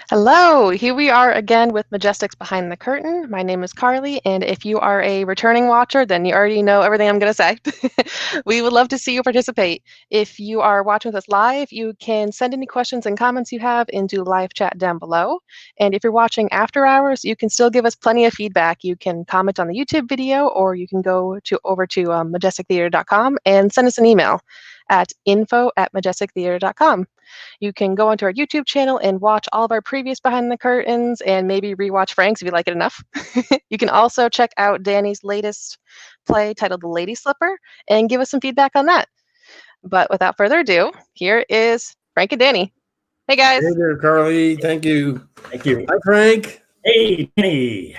Hello, here we are again with Majestic's Behind the Curtain. My name is Carly, and if you are a returning watcher, then you already know everything I'm going to say. We would love to see you participate. If you are watching with us live, you can send any questions and comments you have into live chat down below. And if you're watching after hours, you can still give us plenty of feedback. You can comment on the YouTube video, or you can go over to majestictheater.com and send us an email at info@majestictheater.com. You can go onto our YouTube channel and watch all of our previous Behind the Curtains and maybe rewatch Frank's if you like it enough. You can also check out Danny's latest play titled The Lady Slipper and give us some feedback on that. But without further ado, here is Frank and Danny. Hey, guys. Hey there, Carly. Thank you. Thank you. Hi, Frank. Hey, Danny.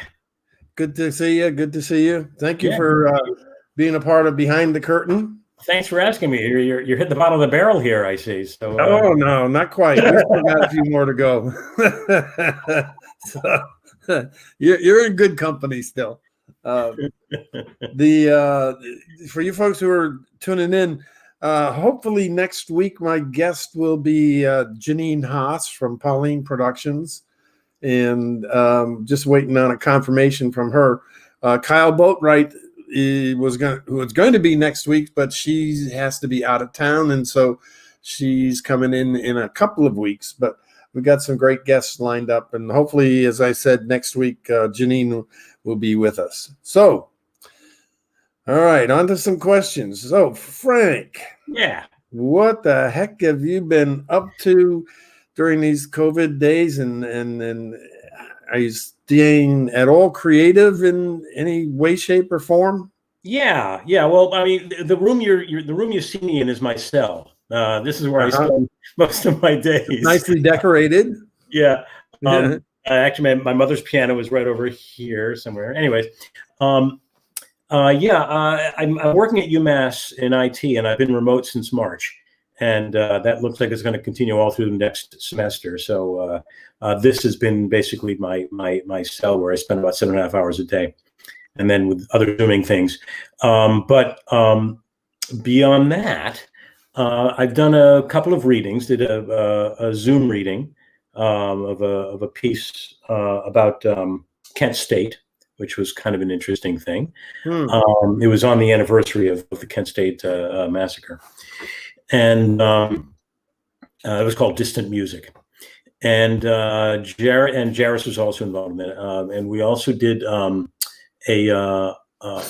Good to see you. Good to see you. Thank you for being a part of Behind the Curtain. Thanks for asking me. You're hitting the bottom of the barrel here, I see. So, oh, no, not quite. We still got a few more to go. So, you're in good company still. For you folks who are tuning in, hopefully next week my guest will be Janine Haas from Pauline Productions, and just waiting on a confirmation from her. Kyle Boatwright was going to be next week, but she has to be out of town, and so she's coming in a couple of weeks. But we got some great guests lined up, and hopefully, as I said, next week Janine will be with us. So, all right, on to some questions. So, Frank, what the heck have you been up to during these COVID days, and are you staying at all creative in any way, shape, or form? Yeah. Well, I mean, the room you see me in is my cell. This is where I spend most of my days. Nicely decorated. Yeah. Actually, my mother's piano is right over here somewhere. Anyways, I'm working at UMass in IT, and I've been remote since March. And that looks like it's going to continue all through the next semester. So this has been basically my cell where I spend about 7.5 hours a day, and then with other Zooming things. But beyond that, I've done a couple of readings. Did a Zoom reading of a piece about Kent State, which was kind of an interesting thing. It was on the anniversary of the Kent State massacre. And it was called Distant Music, and Jairus was also involved in it. And we also did a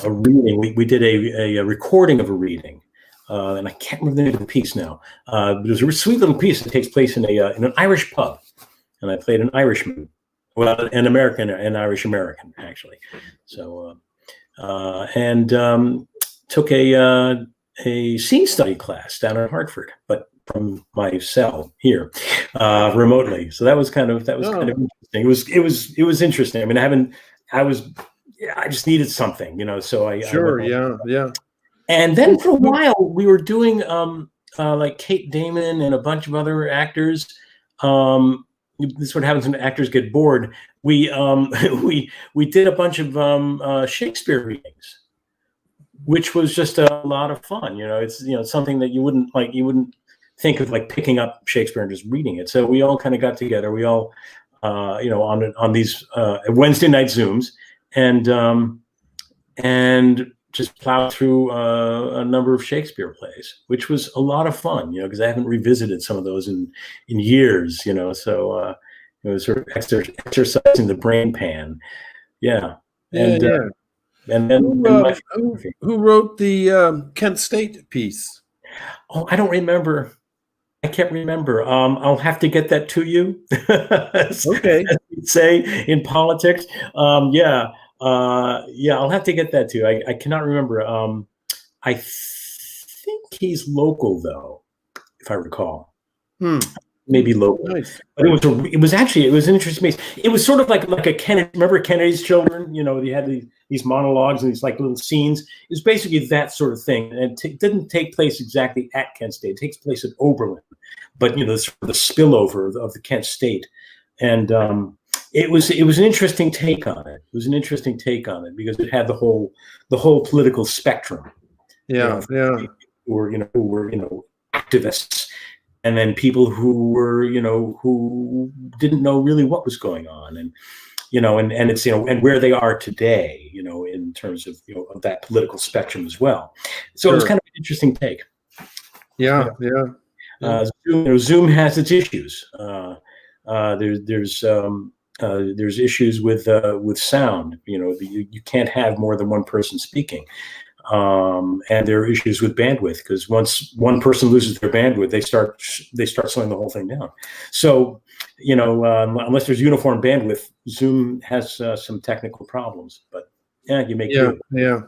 reading. We did a recording of a reading, and I can't remember the name of the piece now. But it was a sweet little piece that takes place in an Irish pub, and I played an Irishman, well, an Irish American actually. So took a scene study class down in Hartford, but from my cell here, remotely. So that was kind of interesting. It was interesting. I mean, I just needed something, so Yeah. And then for a while we were doing like Kate Damon and a bunch of other actors. This is what happens when actors get bored. We did a bunch of Shakespeare readings, which was just a lot of fun. It's something that you wouldn't think of, like picking up Shakespeare and just reading it. So we all kind of got together. We all on these Wednesday night Zooms and just plowed through a number of Shakespeare plays, which was a lot of fun, because I haven't revisited some of those in years, so it was sort of exercising the brain pan. And then who wrote the Kent State piece? Oh, I don't remember. I can't remember. I'll have to get that to you. Okay. As you'd say in politics. I'll have to get that to you. I cannot remember. I think he's local though, if I recall. Maybe local. Nice. But it was an interesting piece. It was sort of like a Kennedy. Remember Kennedy's Children? You had these monologues and these like little scenes. It was basically that sort of thing. And it didn't take place exactly at Kent State. It takes place at Oberlin, but sort of the spillover of the Kent State. And it was an interesting take on it. It was an interesting take on it because it had the whole political spectrum. Yeah. Who were activists and then people who were, who didn't know really what was going on, and and it's, and where they are today, in terms of, of that political spectrum as well. So it was kind of an interesting take. Yeah. Zoom has its issues. There's issues with sound. You can't have more than one person speaking. And there are issues with bandwidth, because once one person loses their bandwidth, they start slowing the whole thing down. So, unless there's uniform bandwidth, Zoom has some technical problems. But you make do. Yeah.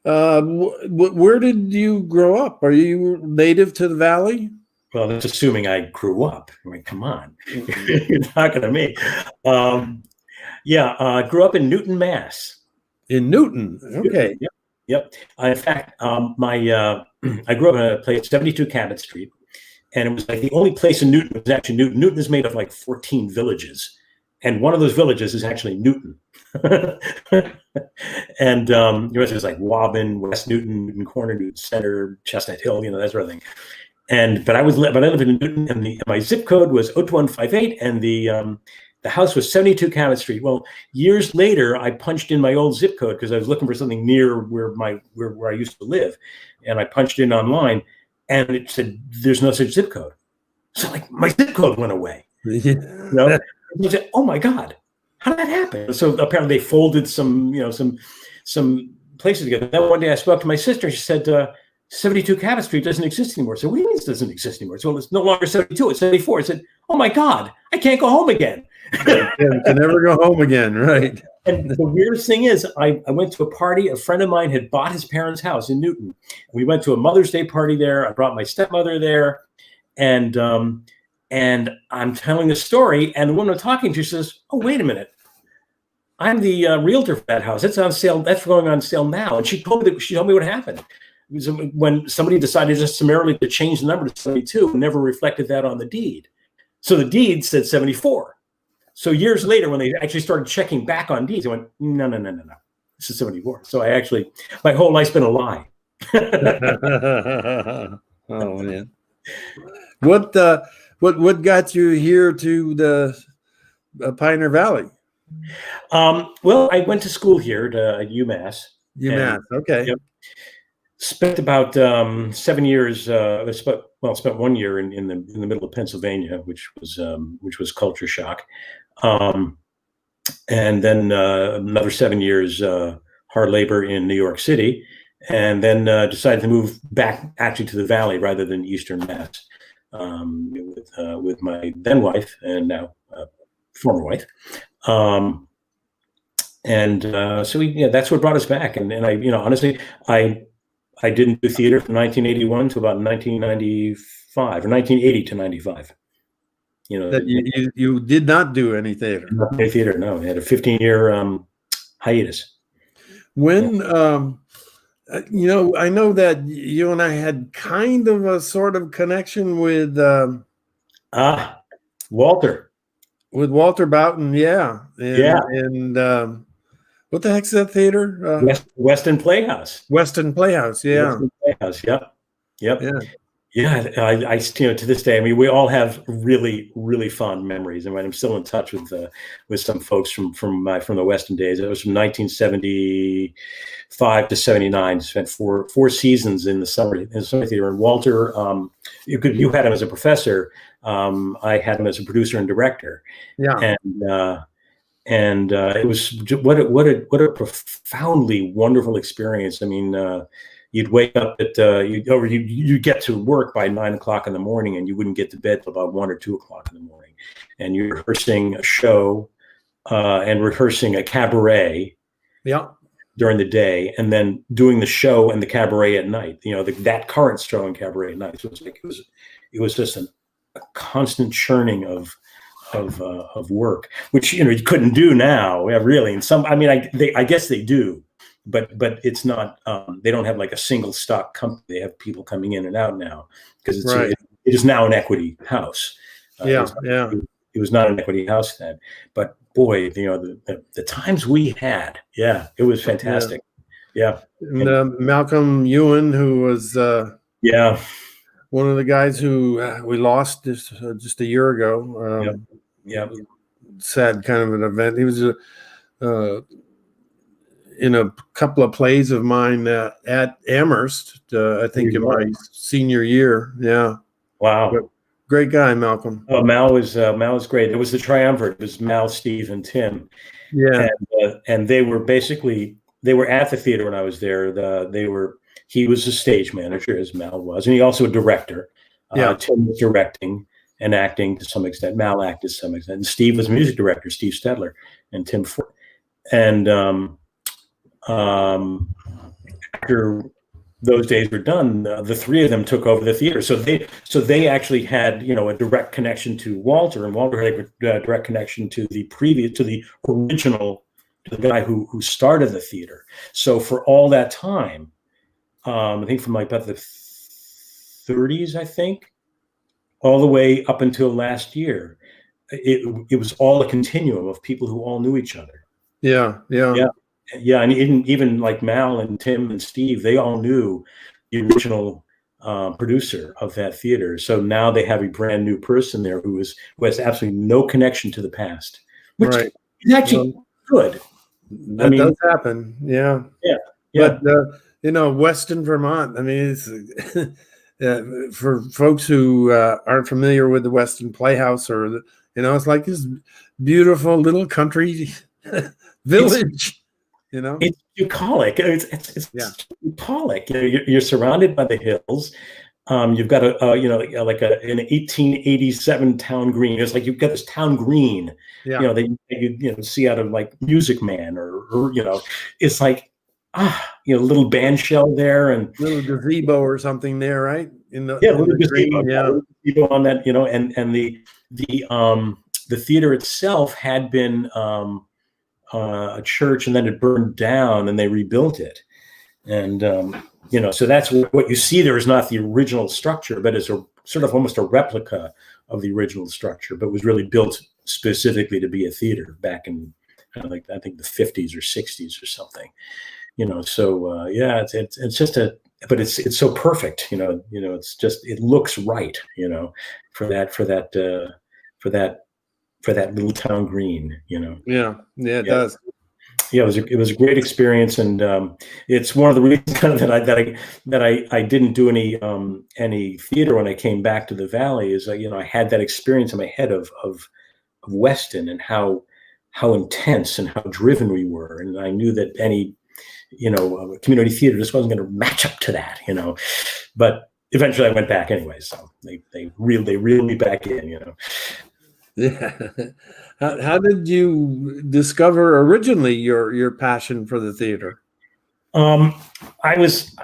Where did you grow up? Are you native to the Valley? Well, that's assuming I grew up. I mean, come on, you're talking to me. I grew up in Newton, Mass. In Newton, okay. Yep. In fact, I grew up in a place, 72 Cabot Street, and it was like the only place in Newton was actually Newton. Newton is made of like 14 villages, and one of those villages is actually Newton. And the rest is like Woburn, West Newton, Newton Corner, Newton Center, Chestnut Hill, that sort of thing. But I lived in Newton, and my zip code was 02158, and the house was 72 Cabot Street. Well, years later, I punched in my old zip code because I was looking for something near where I used to live, and I punched in online, and it said there's no such zip code. So like my zip code went away. I said, oh my God, how did that happen? So apparently they folded some places together. Then one day I spoke to my sister. She said, 72 Cabot Street doesn't exist anymore. So what do you mean it doesn't exist anymore? So it's no longer 72, it's 74. I said, oh my God, I can't go home again. Can never go home again, right? And the weirdest thing is, I went to a party. A friend of mine had bought his parents' house in Newton. We went to a Mother's Day party there. I brought my stepmother there, and I'm telling the story, and the woman I'm talking to says, "Oh, wait a minute, I'm the realtor for that house. It's on sale. That's going on sale now." And she told me what happened. It was when somebody decided just summarily to change the number to 72 and never reflected that on the deed. So the deed said 74. So years later, when they actually started checking back on deeds, I went, no, this is 74. So my whole life's been a lie. Oh man, what got you here to the Pioneer Valley? Well, I went to school here at UMass. Okay. Yep. Spent about 7 years. Spent 1 year in the middle of Pennsylvania, which was culture shock, and then another 7 years hard labor in New York City, and then decided to move back actually to the Valley rather than Eastern Mass, with my then wife and now former wife, and so that's what brought us back, and I honestly I didn't do theater from 1981 to about 1995, or 1980 to 95. You did not do any theater. Not any theater, no. I had a 15-year hiatus. When I know that you and I had kind of a sort of connection with Walter. With Walter Boughton, yeah. And what the heck's that theater? Weston Playhouse. Weston Playhouse, yeah. Weston Playhouse, yep. Yeah. I to this day, I mean, we all have really, really fond memories. I mean, I'm still in touch with some folks from the Weston days. It was from 1975 to 79. Spent four seasons in the summer theater. And Walter, you had him as a professor. I had him as a producer and director. Yeah. And it was what a profoundly wonderful experience. I mean, you'd wake up at you get to work by 9 o'clock in the morning, and you wouldn't get to bed till about 1 or 2 o'clock in the morning, and you're rehearsing a show and rehearsing a cabaret during the day, and then doing the show and the cabaret at night. That current show and cabaret at night. So it was just a constant churning of work, which you couldn't do now, really. And I guess they do, but it's not. They don't have like a single stock company. They have people coming in and out now because it is now an equity house. It was not an equity house then, but boy, the times we had, it was fantastic. Yeah. And Malcolm Ewan, who was one of the guys who we lost just a year ago. Yep. Sad kind of an event. He was in a couple of plays of mine at Amherst, I think in my senior year. Yeah. Wow. But great guy, Malcolm. Oh, Mal was great. It was the triumvirate. It was Mal, Steve, and Tim. Yeah. And they were at the theater when I was there. He was a stage manager, as Mal was, and he also a director. Tim was directing and acting to some extent. Mal acted to some extent. And Steve was music director, Steve Stedler, and Tim Ford. And after those days were done, the three of them took over the theater. So they actually had, a direct connection to Walter, and Walter had a direct connection to the original, to the guy who started the theater. So for all that time, I think from like about the 30s, I think, all the way up until last year, it was all a continuum of people who all knew each other. Yeah. And even like Mal and Tim and Steve, they all knew the original producer of that theater. So now they have a brand new person there who has absolutely no connection to the past, which is actually good. That does happen. Yeah. But Weston, Vermont. I mean, it's for folks who aren't familiar with the Weston Playhouse, or it's like this beautiful little country village. It's bucolic. It's bucolic. You're surrounded by the hills. You've got like an 1887 town green. It's like you've got this town green. Yeah. That you see out of like Music Man, or it's like little band shell there, and little gazebo or something there, right? Little gazebo on that. And the theater itself had been a church, and then it burned down, and they rebuilt it. And so that's what you see there is not the original structure, but it's a sort of almost a replica of the original structure, but was really built specifically to be a theater back in I think the 50s or 60s or something. So it's just but it's so perfect. It's just, it looks right. For that little town green. Yeah, it does. Yeah, it was a great experience, and it's one of the reasons kind of that I didn't do any theater when I came back to the Valley. Is I had that experience in my head of Weston, and how intense and how driven we were, and I knew that any community theater just wasn't going to match up to that. But eventually I went back anyway, so they reeled me back in. Yeah. How did you discover originally your passion for the theater? When I was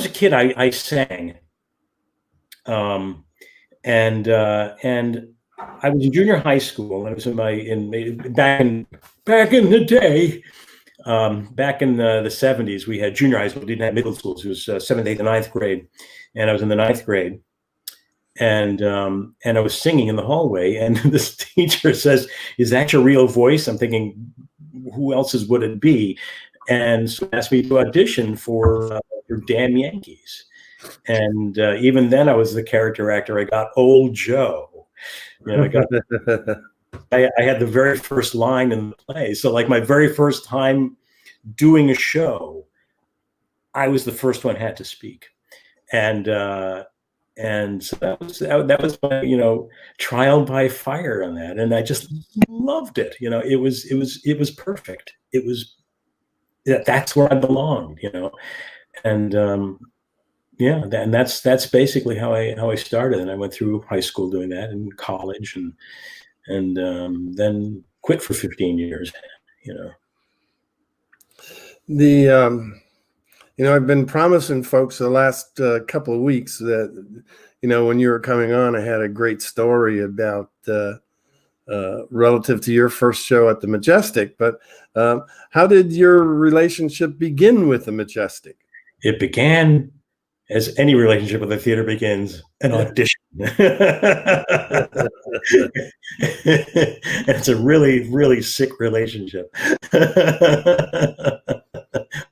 a kid, I sang, and I was in junior high school, and it was back in the day. Back in the 70s, we had junior high school. We didn't have middle schools. It was 7th, 8th, and 9th grade, and I was in the 9th grade. And I was singing in the hallway, and this teacher says, "Is that your real voice?" I'm thinking, who else's would it be? And so asked me to audition for Damn Yankees. And even then, I was the character actor. I got Old Joe. I had the very first line in the play. So like my very first time doing a show, I was the first one had to speak. And so that was my trial by fire on that, and I just loved it. It was perfect. It was that's where I belonged. And and that's basically how I started. And I went through high school doing that, and college, and then quit for 15 years. I've been promising folks the last couple of weeks that, when you were coming on, I had a great story about relative to your first show at the Majestic. But how did your relationship begin with the Majestic? It began as any relationship with a theater begins, an audition. It's a really, really sick relationship.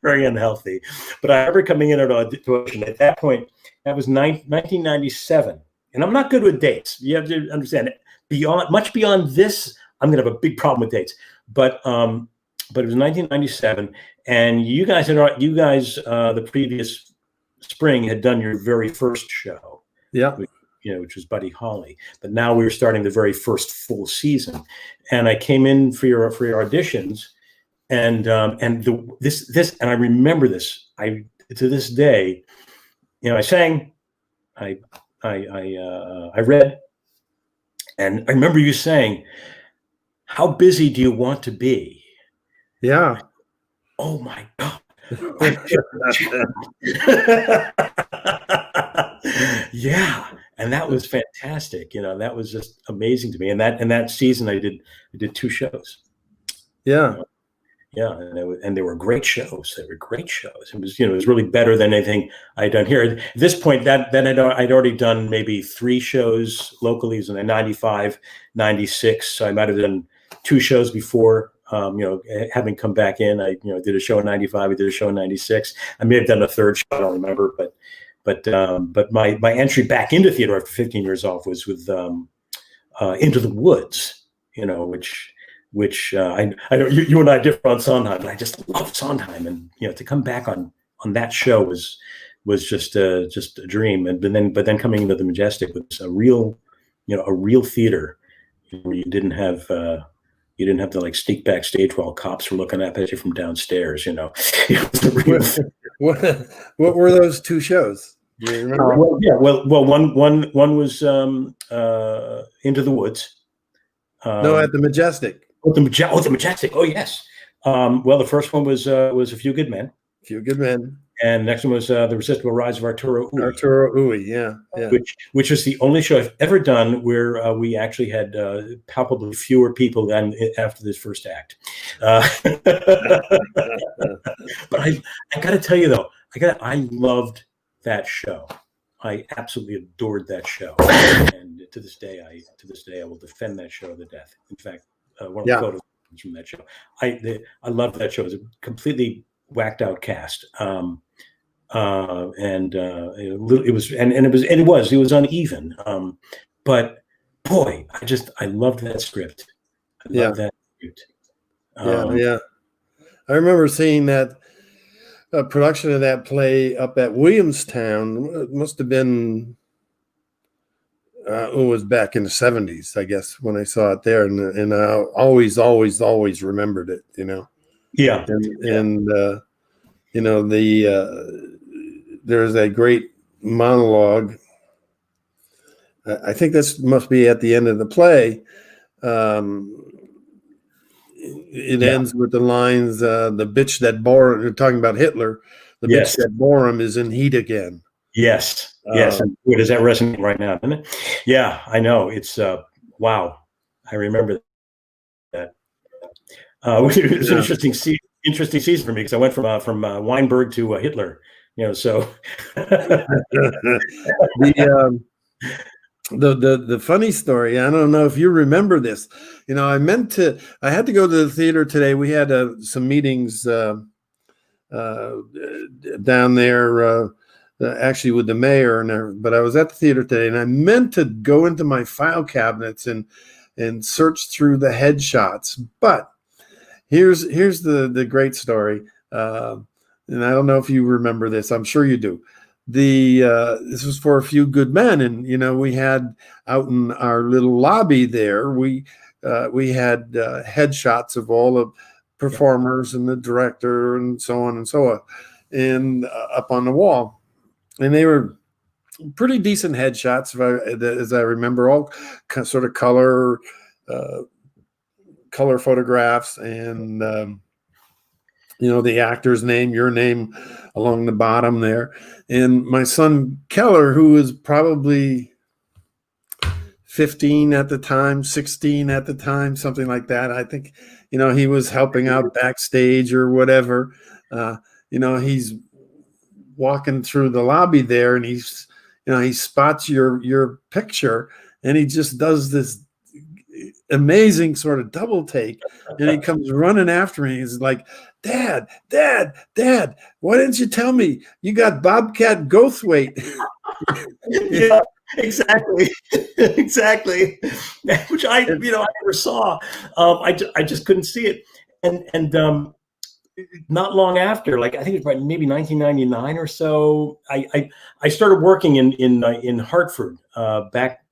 very unhealthy. But I remember coming in at audition. At that point, that was 1997, and I'm not good with dates. You have to understand. Much beyond this, I'm going to have a big problem with dates. But it was 1997, and you guys the previous spring had done your very first show. Yeah. Which was Buddy Holly. But now we were starting the very first full season, and I came in for your auditions, and this and I remember this. To this day, I sang, I read, and I remember you saying, "How busy do you want to be?" Yeah. Oh my God. Yeah, and that was fantastic. That was just amazing to me. And that season, I did 2 shows. Yeah, yeah, and they were great shows. They were great shows. It was really better than anything I'd done here. At this point, then I'd already done maybe 3 shows locally. It was in 95, 96. So I might have done 2 shows before. Having come back in, I did a show in 95. I did a show in 96. I may have done a 3rd show. I don't remember, but my entry back into theater after 15 years off was with Into the Woods, which I know you and I differ on Sondheim, but I just love Sondheim, and to come back on that show was just a dream. And but then coming into the Majestic was a real theater where you didn't have to like sneak backstage while cops were looking at you from downstairs. It was a real what were those 2 shows? Do you remember? One was Into the Woods. No, at the Majestic. The Majestic. Oh yes. The first one was A Few Good Men. Few Good Men. And next one was The Irresistible Rise of Arturo Ui. Arturo Ui, yeah. Which was the only show I've ever done where we actually had palpably fewer people than after this first act. But I got to tell you though, I loved that show. I absolutely adored that show, and to this day, I will defend that show to the death. In fact, one of the photos from that show, I loved that show. It was a completely whacked out cast, and it was uneven. But boy, I loved that script. I loved that script. Yeah. I remember seeing that production of that play up at Williamstown. It must have been it was back in the 70s, I guess, when I saw it there, and I always remembered it. Yeah, and there's a great monologue. I think this must be at the end of the play. It ends with the lines, "The bitch that bore," they're talking about Hitler. "The bitch that bore him is in heat again." Yes. And boy, does that resonate right now, doesn't it? Yeah, I know. It's wow. I remember that. It was an interesting season for me because I went from Weinberg to Hitler. So the funny story, I don't know if you remember this. I had to go to the theater today. We had some meetings down there, actually with the mayor, but I was at the theater today, and I meant to go into my file cabinets and search through the headshots. But here's the great story, and I don't know if you remember this. I'm sure you do. This was for A Few Good Men, and we had out in our little lobby there, we had headshots of all the performers and the director and so on, and up on the wall, and they were pretty decent headshots, as I remember, all sort of color photographs, and the actor's name, your name along the bottom there. And my son Keller, who was probably 15 at the time, 16 at the time, something like that. I think, he was helping out backstage or whatever. He's walking through the lobby there, and he spots your picture, and he just does this amazing sort of double take, and he comes running after me. He's like, Dad, Dad, Dad, why didn't you tell me you got Bobcat Goldthwait? Yeah, exactly. Exactly. Which I never saw. I just couldn't see it. And not long after, like I think it was maybe 1999 or so, I started working in Hartford back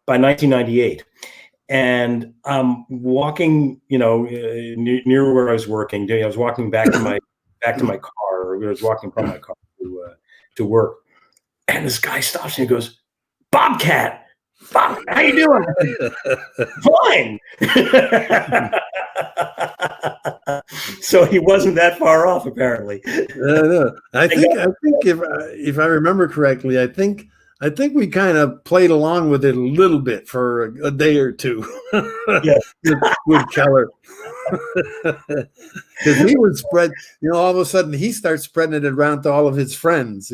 by 1998. And walking, near where I was working. I was walking back to my car, or I was walking from my car to work. And this guy stops and he goes, Bobcat, Bob, how you doing? Fine. So he wasn't that far off, apparently. No. I think if I remember correctly, I think we kind of played along with it a little bit for a day or two. Yeah. with Keller. Because he would spread, all of a sudden he starts spreading it around to all of his friends,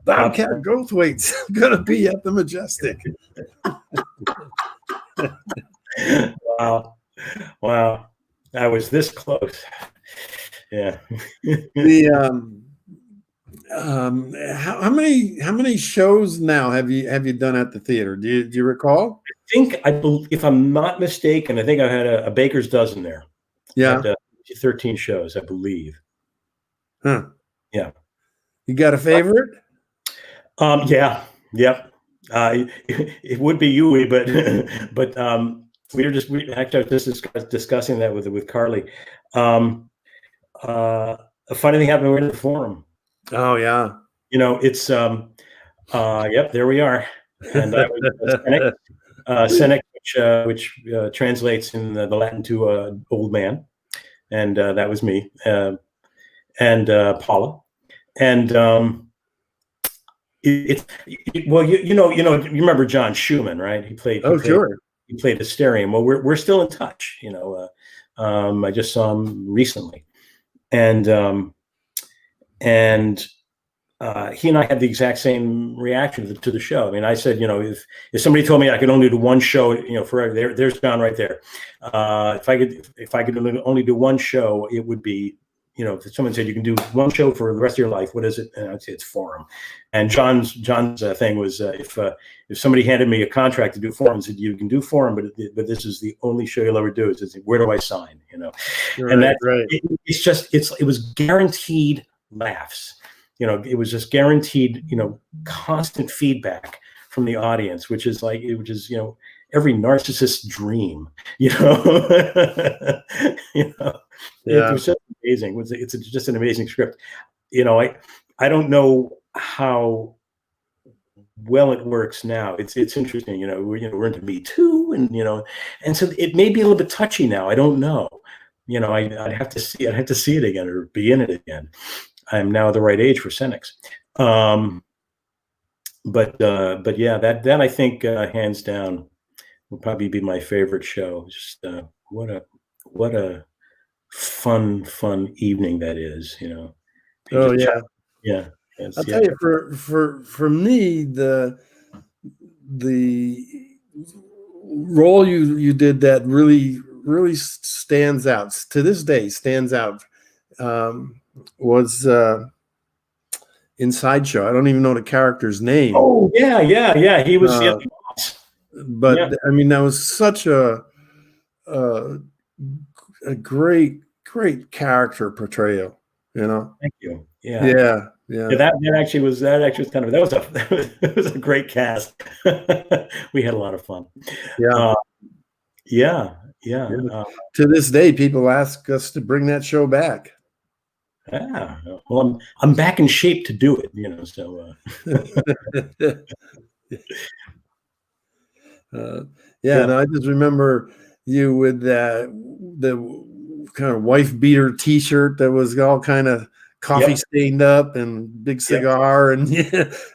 Bobcat Goldthwait's gonna be at the Majestic. Wow. I was this close. Yeah. How many shows now have you done at the theater? Do you recall? If I'm not mistaken, I think I had a baker's dozen there. Yeah. 13 shows, I believe. Huh. Yeah. You got a favorite? Yeah. Yep. It would be Yui, but we were just discussing that with Carly. A funny thing happened. We're in the forum. Oh yeah. It's yep, there we are. And I was Senec, which translates in the Latin to old man, and that was me, and Paula, and you remember John Schumann, right? He played. Sure. He played Asterium. Well, we're still in touch. I just saw him recently, and he and I had the exact same reaction to the show. I mean, I said, if somebody told me I could only do one show, forever, there's John right there. If I could only do one show, it would be, if someone said you can do one show for the rest of your life, what is it? And I'd say it's Forum. And John's thing was if somebody handed me a contract to do Forum, said you can do Forum, but this is the only show you'll ever do. It's where do I sign? Right, and that's right. It was guaranteed laughs. It was just guaranteed, constant feedback from the audience, which is every narcissist's dream, Yeah. It was just amazing. It's just an amazing script. I don't know how well it works now. It's interesting, we're into Me Too, and so it may be a little bit touchy now. I don't know. I'd have to see it again or be in it again. I'm now the right age for Senex. But yeah, that I think hands down will probably be my favorite show. Just what a fun evening that is, Oh yeah. Yeah. I'll tell you, for me, the role you did that really stands out to this day, was in Sideshow. I don't even know the character's name. Oh yeah. He was. But yeah. I mean, that was such a great character portrayal. Thank you. Yeah. That actually was kind of that was a great cast. We had a lot of fun. Yeah. To this day, people ask us to bring that show back. Yeah. Well, I'm back in shape to do it. So. And I just remember you with the kind of wife beater T-shirt that was all kind of coffee stained up and big cigar and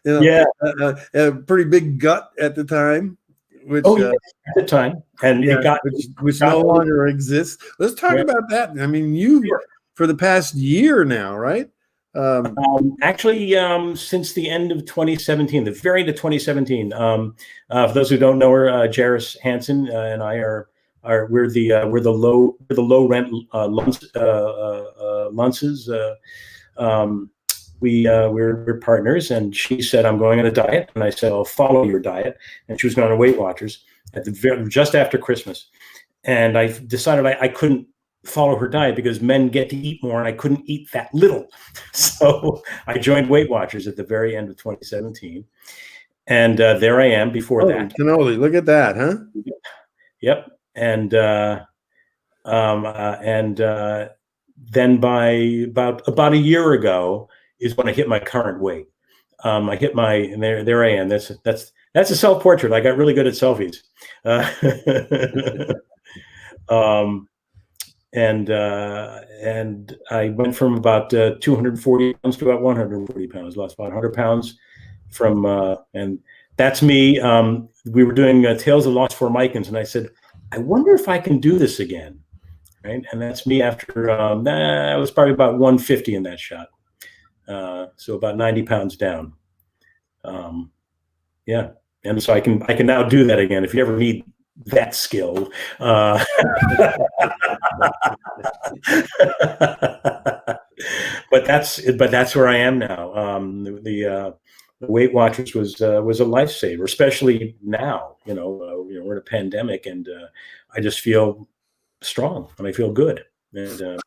a pretty big gut at the time. Which, at the time, and which no longer exists. Let's talk about that. I mean, you for the past year now, right? Actually, since the end of 2017, the very end of 2017. For those who don't know her, Jairus Hansen and I are we're the low rent Lunces. We're partners, and she said, I'm going on a diet, and I said, I'll follow your diet. And she was going on Weight Watchers just after Christmas, and I decided I couldn't follow her diet because men get to eat more, and I couldn't eat that little. So I joined Weight Watchers at the very end of 2017, and there I am. Before that, cannoli, look at that, huh? Yep, and then by about a year ago is when I hit my current weight. I hit my, and there I am. That's a self-portrait. I got really good at selfies. And I went from about 240 pounds to about 140 pounds. Lost about 100 pounds from, and that's me. We were doing Tales of Lost Formicans, and I said, I wonder if I can do this again. Right, and that's me after I was probably about 150 in that shot, so about 90 pounds down. Yeah, and so I can now do that again. If you ever need that skill, but that's where I am now. The Weight Watchers was a lifesaver, especially now. We're in a pandemic, and I just feel strong and I feel good. And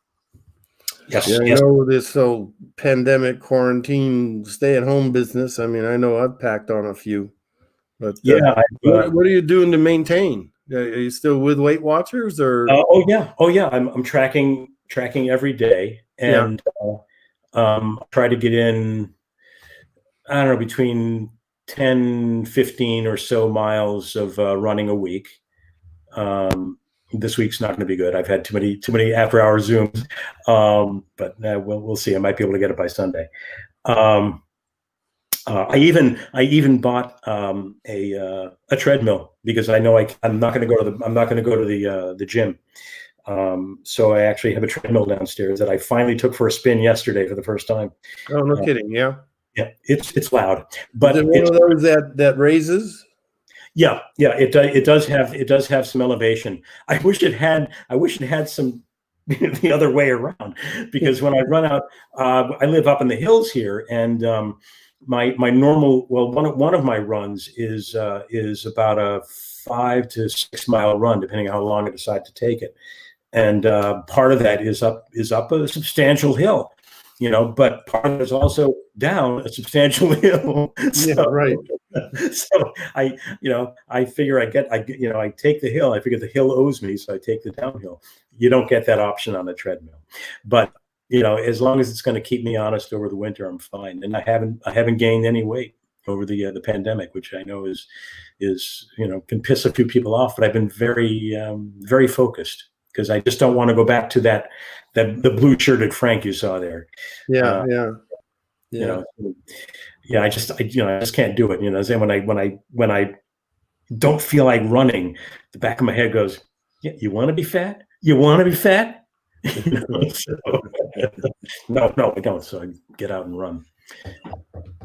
yes. This whole pandemic, quarantine, stay-at-home business. I mean, I know I've packed on a few, but what are you doing to maintain? Are you still with Weight Watchers, or? Oh yeah. I'm tracking every day, and try to get in, I don't know, between 10, 15 or so miles of running a week. This week's not going to be good. I've had too many after-hour Zooms, but we'll see. I might be able to get it by Sunday. I even bought a treadmill because I know I'm not going to go to the gym. So I actually have a treadmill downstairs that I finally took for a spin yesterday for the first time. Oh, no kidding! Yeah, it's loud, but is it one of those that raises? Yeah, it does have some elevation. I wish it had some the other way around, because when I run out, I live up in the hills here, and my normal, one of my runs is about a 5 to 6 mile run, depending on how long I decide to take it, and part of that is up a substantial hill. But part of it is also down a substantial hill. Yeah, right. So I figure I take the hill. I figure the hill owes me, so I take the downhill. You don't get that option on the treadmill, but as long as it's going to keep me honest over the winter, I'm fine. And I haven't gained any weight over the pandemic, which I know is can piss a few people off. But I've been very very focused, because I just don't want to go back to the blue shirted Frank you saw there. Yeah. I just can't do it. Saying when I don't feel like running, the back of my head goes, yeah, you want to be fat? You want to be fat? No, I don't. So I get out and run.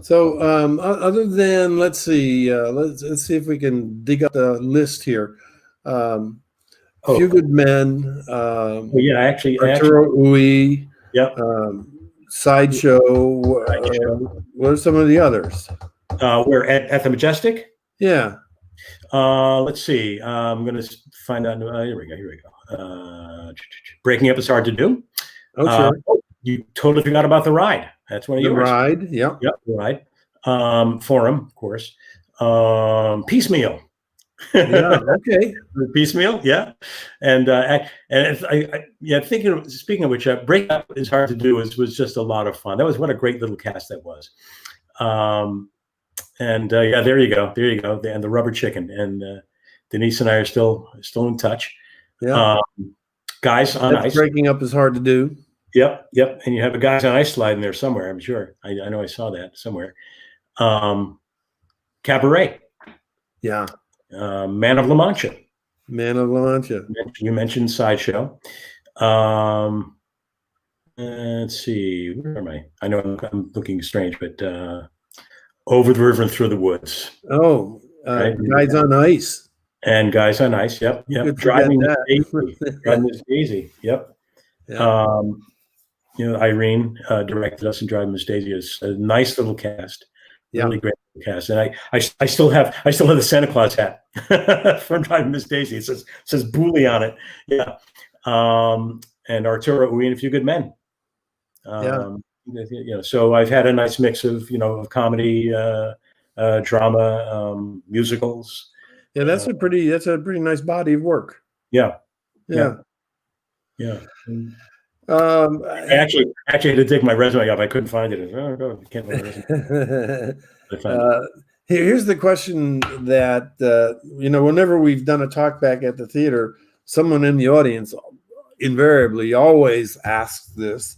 So other than, let's see if we can dig up the list here. Few Good Men. Actually, Arturo Ui. Yep. Sideshow. What are some of the others? We're at the Majestic. Yeah. Let's see. I'm going to find out. Here we go. Breaking Up is Hard to Do. Oh, sure. You totally forgot about The Ride. That's one of yours. The Ride. Yep. Yep. The Ride. Forum, of course. Piecemeal. Yeah. Okay. Piecemeal. Yeah. And speaking of which, Break Up is Hard to Do was just a lot of fun. What a great little cast that was. There you go. And the Rubber Chicken, and Denise and I are still in touch. Yeah. Guys on Ice. Breaking Up is Hard to Do. Yep. And you have a Guys on Ice slide in there somewhere, I'm sure. I know I saw that somewhere. Cabaret. Yeah. Man of La Mancha. You mentioned Sideshow. Let's see. Where am I? I know I'm looking strange, but Over the River and Through the Woods. Oh, right? Guys on Ice. And Guys Are Nice. Yep. You Yep. could forget Driving Miss Daisy. that. Driving Miss Daisy. Yep. Yeah. Irene directed us in Driving Miss Daisy. It's a nice little cast. Yeah. Really great cast. And I still have the Santa Claus hat from Driving Miss Daisy. It says Bully on it. Yeah. And Arturo Ui and A Few Good Men. So I've had a nice mix of of comedy, drama, musicals. Yeah, that's a pretty nice body of work. Yeah. Yeah. I actually had to dig my resume up. I couldn't find it. I can't find my resume. Here's the question that whenever we've done a talk back at the theater, someone in the audience invariably always asks this,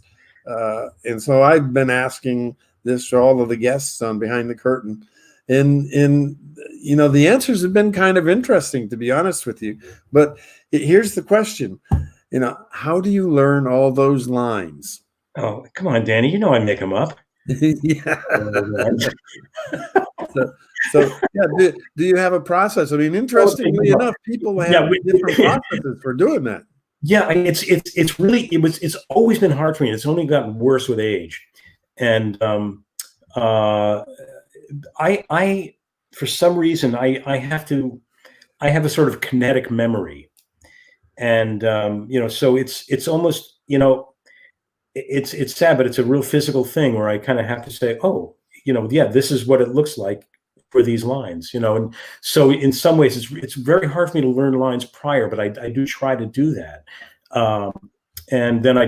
and so I've been asking this to all of the guests on Behind the Curtain, and the answers have been kind of interesting, to be honest with you. But here's the question. How do you learn all those lines? Oh, come on, Danny. I make them up. Yeah. So yeah, do you have a process? I mean, interestingly enough, people have different processes for doing that. Yeah, it's always been hard for me. It's only gotten worse with age. And I for some reason I have a sort of kinetic memory. And so it's almost it's sad, but it's a real physical thing where I kind of have to say, this is what it looks like for these lines, and so in some ways it's very hard for me to learn lines prior, but I do try to do that, and then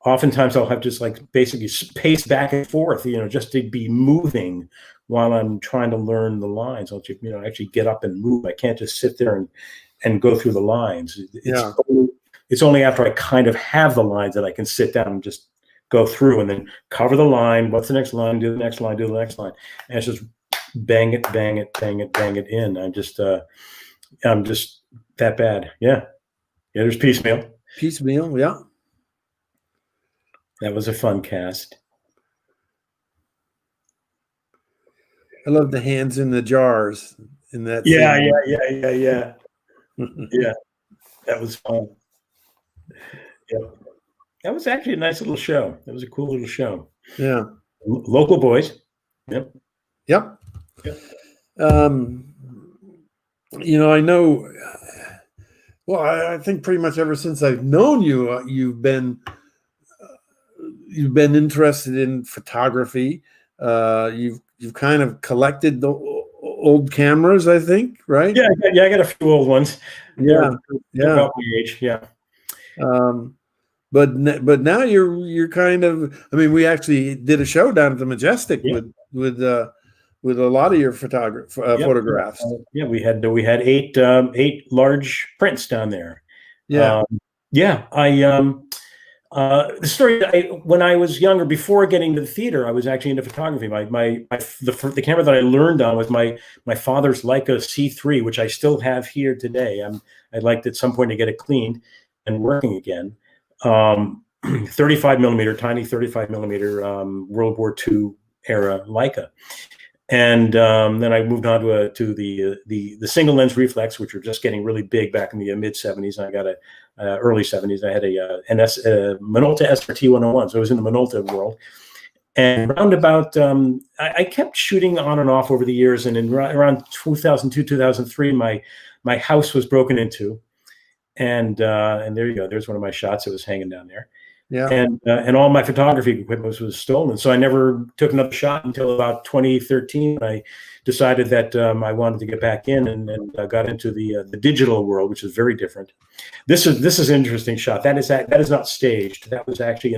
oftentimes I'll have just like basically pace back and forth, just to be moving while I'm trying to learn the lines. I'll just actually get up and move. I can't just sit there and go through the lines. It's only after I kind of have the lines that I can sit down and just go through and then cover the line. What's the next line? Do the next line. Do the next line. And it's just bang it in. I'm just that bad. Yeah. There's Piecemeal. Yeah. That was a fun cast. I love the hands in the jars in that. Yeah. Yeah. That was fun. Yeah. That was actually a nice little show. That was a cool little show. Yeah. Local boys. Yep. I know. Well, I think pretty much ever since I've known you, you've been interested in photography. You've kind of collected the old cameras, I think, right? Yeah. I got a few old ones. Yeah. About my age. Yeah. But now you're kind of. I mean, we actually did a show down at the Majestic with a lot of your photographs. We had 8 large prints down there. Yeah. The story, when I was younger, before getting to the theater, I was actually into photography. The camera that I learned on was my father's Leica C3, which I still have here today. I'd like at some point to get it cleaned and working again. 35 millimeter, tiny 35 millimeter World War II era Leica. And then I moved on to the single lens reflex, which were just getting really big back in the mid 70s. And I got early 70s. I had a Minolta SRT 101, so I was in the Minolta world. And roundabout, I kept shooting on and off over the years. And in around 2002, 2003, my house was broken into, and there you go. There's one of my shots that was hanging down there. Yeah. And all my photography equipment was stolen. So I never took another shot until about 2013. I decided that I wanted to get back in and got into the digital world, which is very different. This is an interesting shot. That is not staged. That was actually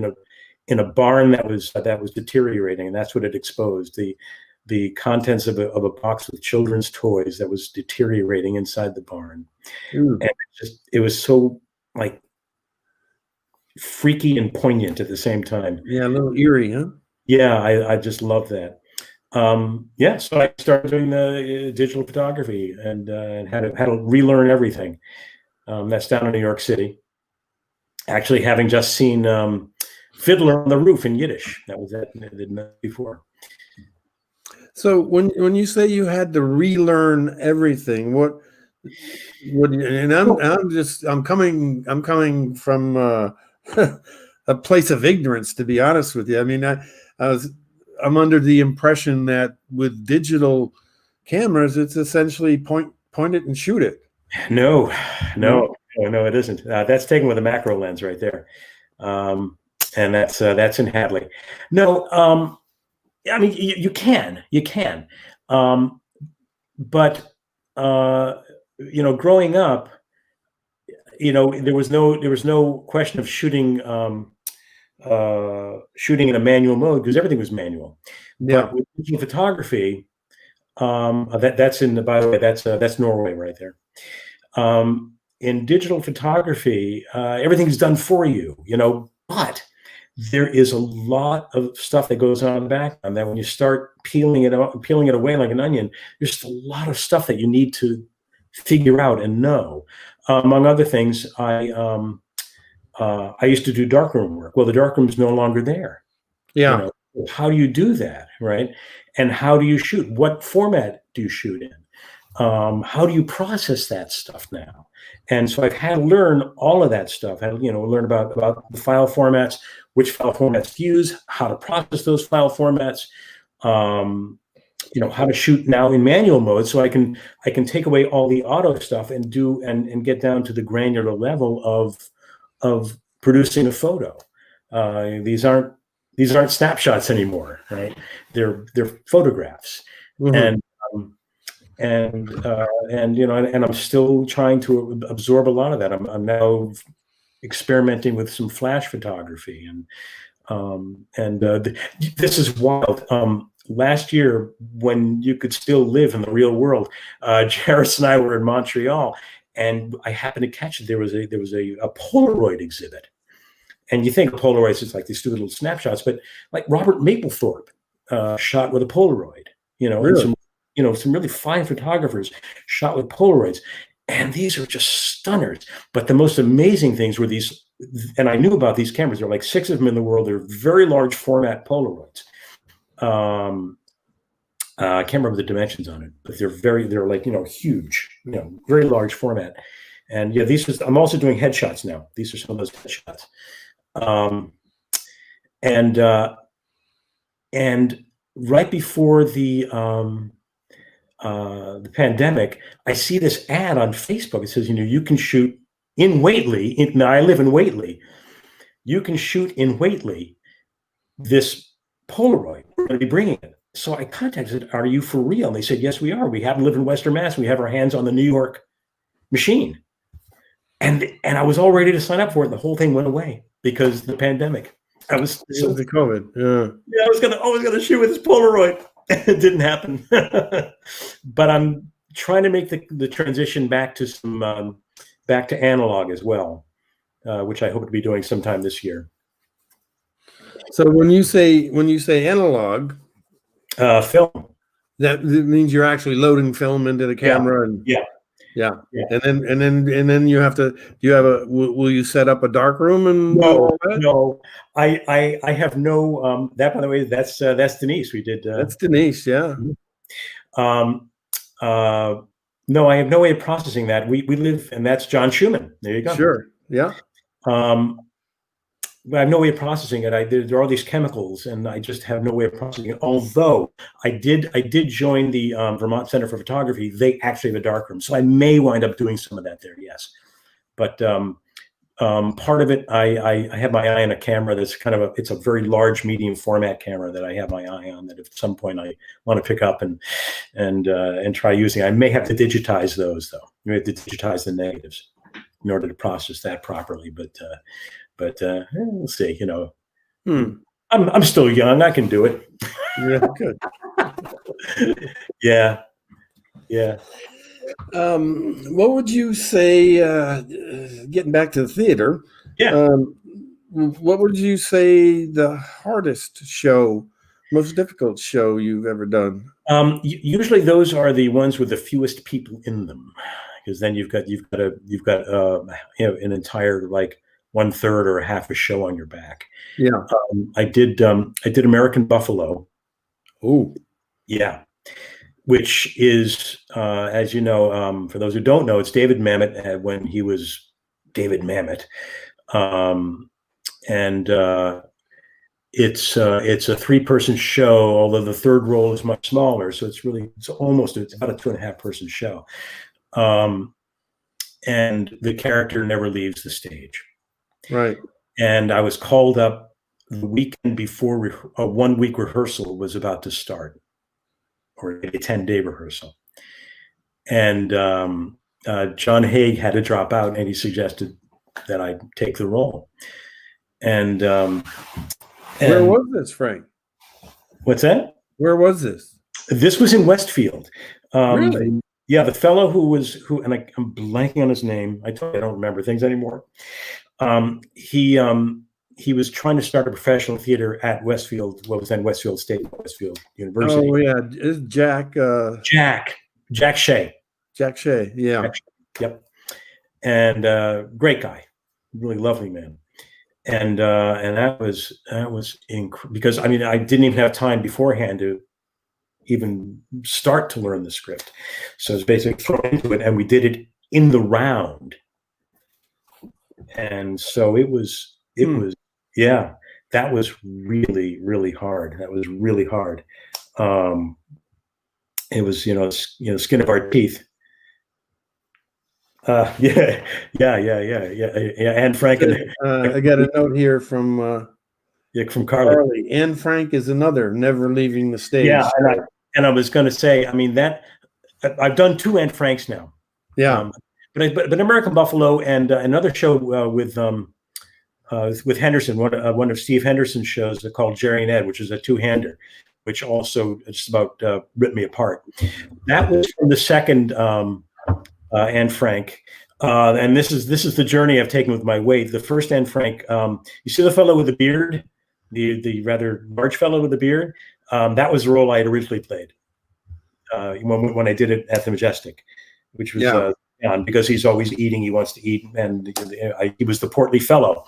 in a barn that was deteriorating, and that's what it exposed. The contents of a box with children's toys that was deteriorating inside the barn. And it was so like freaky and poignant at the same time. Yeah, a little eerie, huh? Yeah, I just love that. So I started doing the digital photography and had to relearn everything. That's down in New York City. Actually, having just seen Fiddler on the Roof in Yiddish. That was that I didn't know before. So when you say you had to relearn everything, what And I'm coming from a place of ignorance, to be honest with you. I mean, I'm under the impression that with digital cameras, it's essentially point it and shoot it. No, it isn't. That's taken with a macro lens right there, and that's in Hadley. No, I mean you can, but growing up, there was no question of shooting shooting in a manual mode because everything was manual. Yeah. But with digital photography, that's by the way, that's Norway right there. In digital photography, everything's done for you, but there is a lot of stuff that goes on in the background that when you start peeling it away like an onion, there's just a lot of stuff that you need to figure out and know. Among other things, I used to do darkroom work. Well, the darkroom is no longer there. Yeah. How do you do that, right? And how do you shoot? What format do you shoot in? How do you process that stuff now? And so I've had to learn all of that stuff. I had to, learn about the file formats, which file formats to use, how to process those file formats, how to shoot now in manual mode, so I can take away all the auto stuff and do and get down to the granular level of producing a photo. These aren't snapshots anymore, right? They're photographs. Mm-hmm. And I'm still trying to absorb a lot of that. I'm now experimenting with some flash photography, and this is wild. Last year, when you could still live in the real world, Jairus and I were in Montreal, and I happened to catch it. There was a Polaroid exhibit, and you think of Polaroids as like these stupid little snapshots, but like Robert Mapplethorpe shot with a Polaroid, really? and some really fine photographers shot with Polaroids, and these are just stunners. But the most amazing things were these, and I knew about these cameras. There are like 6 of them in the world. They're very large format Polaroids. I can't remember the dimensions on it, but they're like, huge, very large format. And yeah, I'm also doing headshots now. These are some of those headshots. And right before the pandemic, I see this ad on Facebook. It says, you can shoot in Whately. Now I live in Whately. You can shoot in Whately this Polaroid. We're going to be bringing it. So I contacted, are you for real? And they said, yes, we are. We happen to live in Western Mass. We have our hands on the New York machine. And I was all ready to sign up for it. And the whole thing went away because of the pandemic. The COVID. Yeah, I was gonna shoot with this Polaroid. It didn't happen. But I'm trying to make the transition back to back to analog as well, which I hope to be doing sometime this year. So when you say analog, film, that means you're actually loading film into the camera, yeah. And then you have to. Will you set up a dark room and all that? No. I have no. That, by the way, that's Denise. We did. That's Denise. Yeah. No, I have no way of processing that. We live, and that's John Schumann. There you go. Sure. Yeah. I have no way of processing it. There are all these chemicals, and I just have no way of processing it. Although I did join the Vermont Center for Photography. They actually have a darkroom, so I may wind up doing some of that there. Yes, but part of it, I have my eye on a camera that's it's a very large medium format camera that I have my eye on. That at some point I want to pick up and try using. I may have to digitize those though. You have to digitize the negatives in order to process that properly, but we'll see. I'm still young. I can do it. Yeah, good. Yeah. What would you say? Getting back to the theater. Yeah. What would you say the hardest show, most difficult show you've ever done? Usually those are the ones with the fewest people in them, because then you've got an entire like 1/3 or half a show on your back. Yeah. I did American Buffalo. Oh, yeah. which is, as you know, for those who don't know, it's David Mamet when he was David Mamet. And it's a 3-person show, although the third role is much smaller. So it's about a 2.5-person show. And the character never leaves the stage. Right. And I was called up the weekend before a 1-week rehearsal was about to start, or a 10-day rehearsal. And John Haig had to drop out, and he suggested that I take the role. And where was this, Frank? What's that? Where was this? This was in Westfield. Really? Yeah, the fellow who, and I'm blanking on his name. I told you I don't remember things anymore. He was trying to start a professional theater at Westfield, what was then Westfield State, Westfield University. Oh yeah, it's Jack Shea. Jack Shea, yeah. Yep. And great guy, really lovely man. And that was because I mean I didn't even have time beforehand to even start to learn the script, so it's basically thrown into it, and we did it in the round, and so it was yeah, that was really hard. That was really hard. It was skin of our teeth. Yeah. Anne Frank. I got a note here from Carly. Anne Frank is another never leaving the stage. Yeah, and I was going to say, I mean, that I've done 2 Anne Franks now. Yeah, but American Buffalo and another show with Henderson, one of Steve Henderson's shows called Jerry and Ed, which is a 2-hander, which also just about ripped me apart. That was from the second Anne Frank, and this is the journey I've taken with my weight. The first Anne Frank, you see the fellow with the beard, the rather large fellow with the beard. That was the role I had originally played when I did it at the Majestic, which was because he's always eating, he wants to eat, and he was the portly fellow.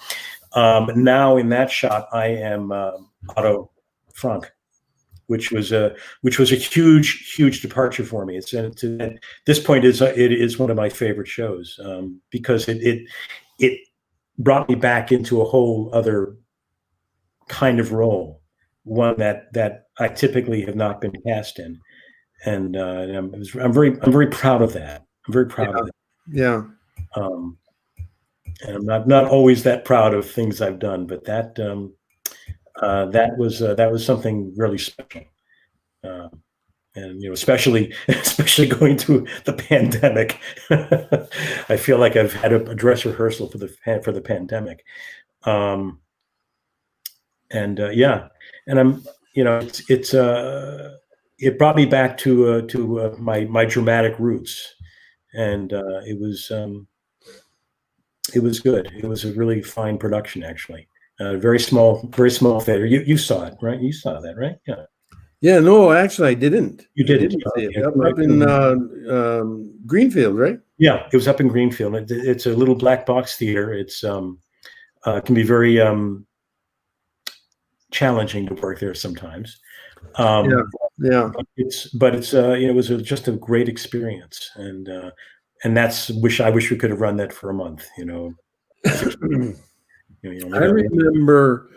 Now in that shot, I am Otto Frank, which was a huge departure for me. It's at this point it is one of my favorite shows because it brought me back into a whole other kind of role, one that I typically have not been cast in, and I'm very proud of that. I'm very proud of it. Yeah. And I'm not always that proud of things I've done, but that was something really special. And especially going through the pandemic, I feel like I've had a dress rehearsal for the pandemic. And I'm, it brought me back to my dramatic roots, and it was good. It was a really fine production, actually. Very small theater. You saw it, right? You saw that, right? Yeah. Yeah. No, actually, I didn't. You didn't. See it. Up in Greenfield, right? Yeah, it was up in Greenfield. It's a little black box theater. It's can be very challenging to work there sometimes. Yeah. It was just a great experience, and I wish we could have run that for a month. I remember,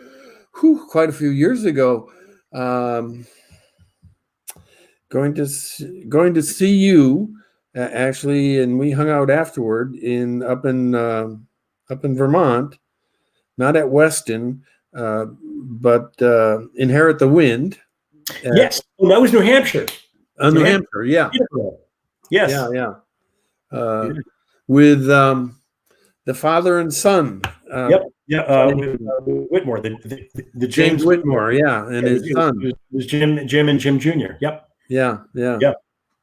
quite a few years ago, going to see you actually, and we hung out afterward up in Vermont, not at Weston, but Inherit the Wind. Yes, well, that was New Hampshire. New Hampshire, yeah. Yes. Yeah. With the father and son. Yep. Yeah. Whitmore, the James Whitmore, and his son. It was Jim and Jim Jr. Yep. Yeah.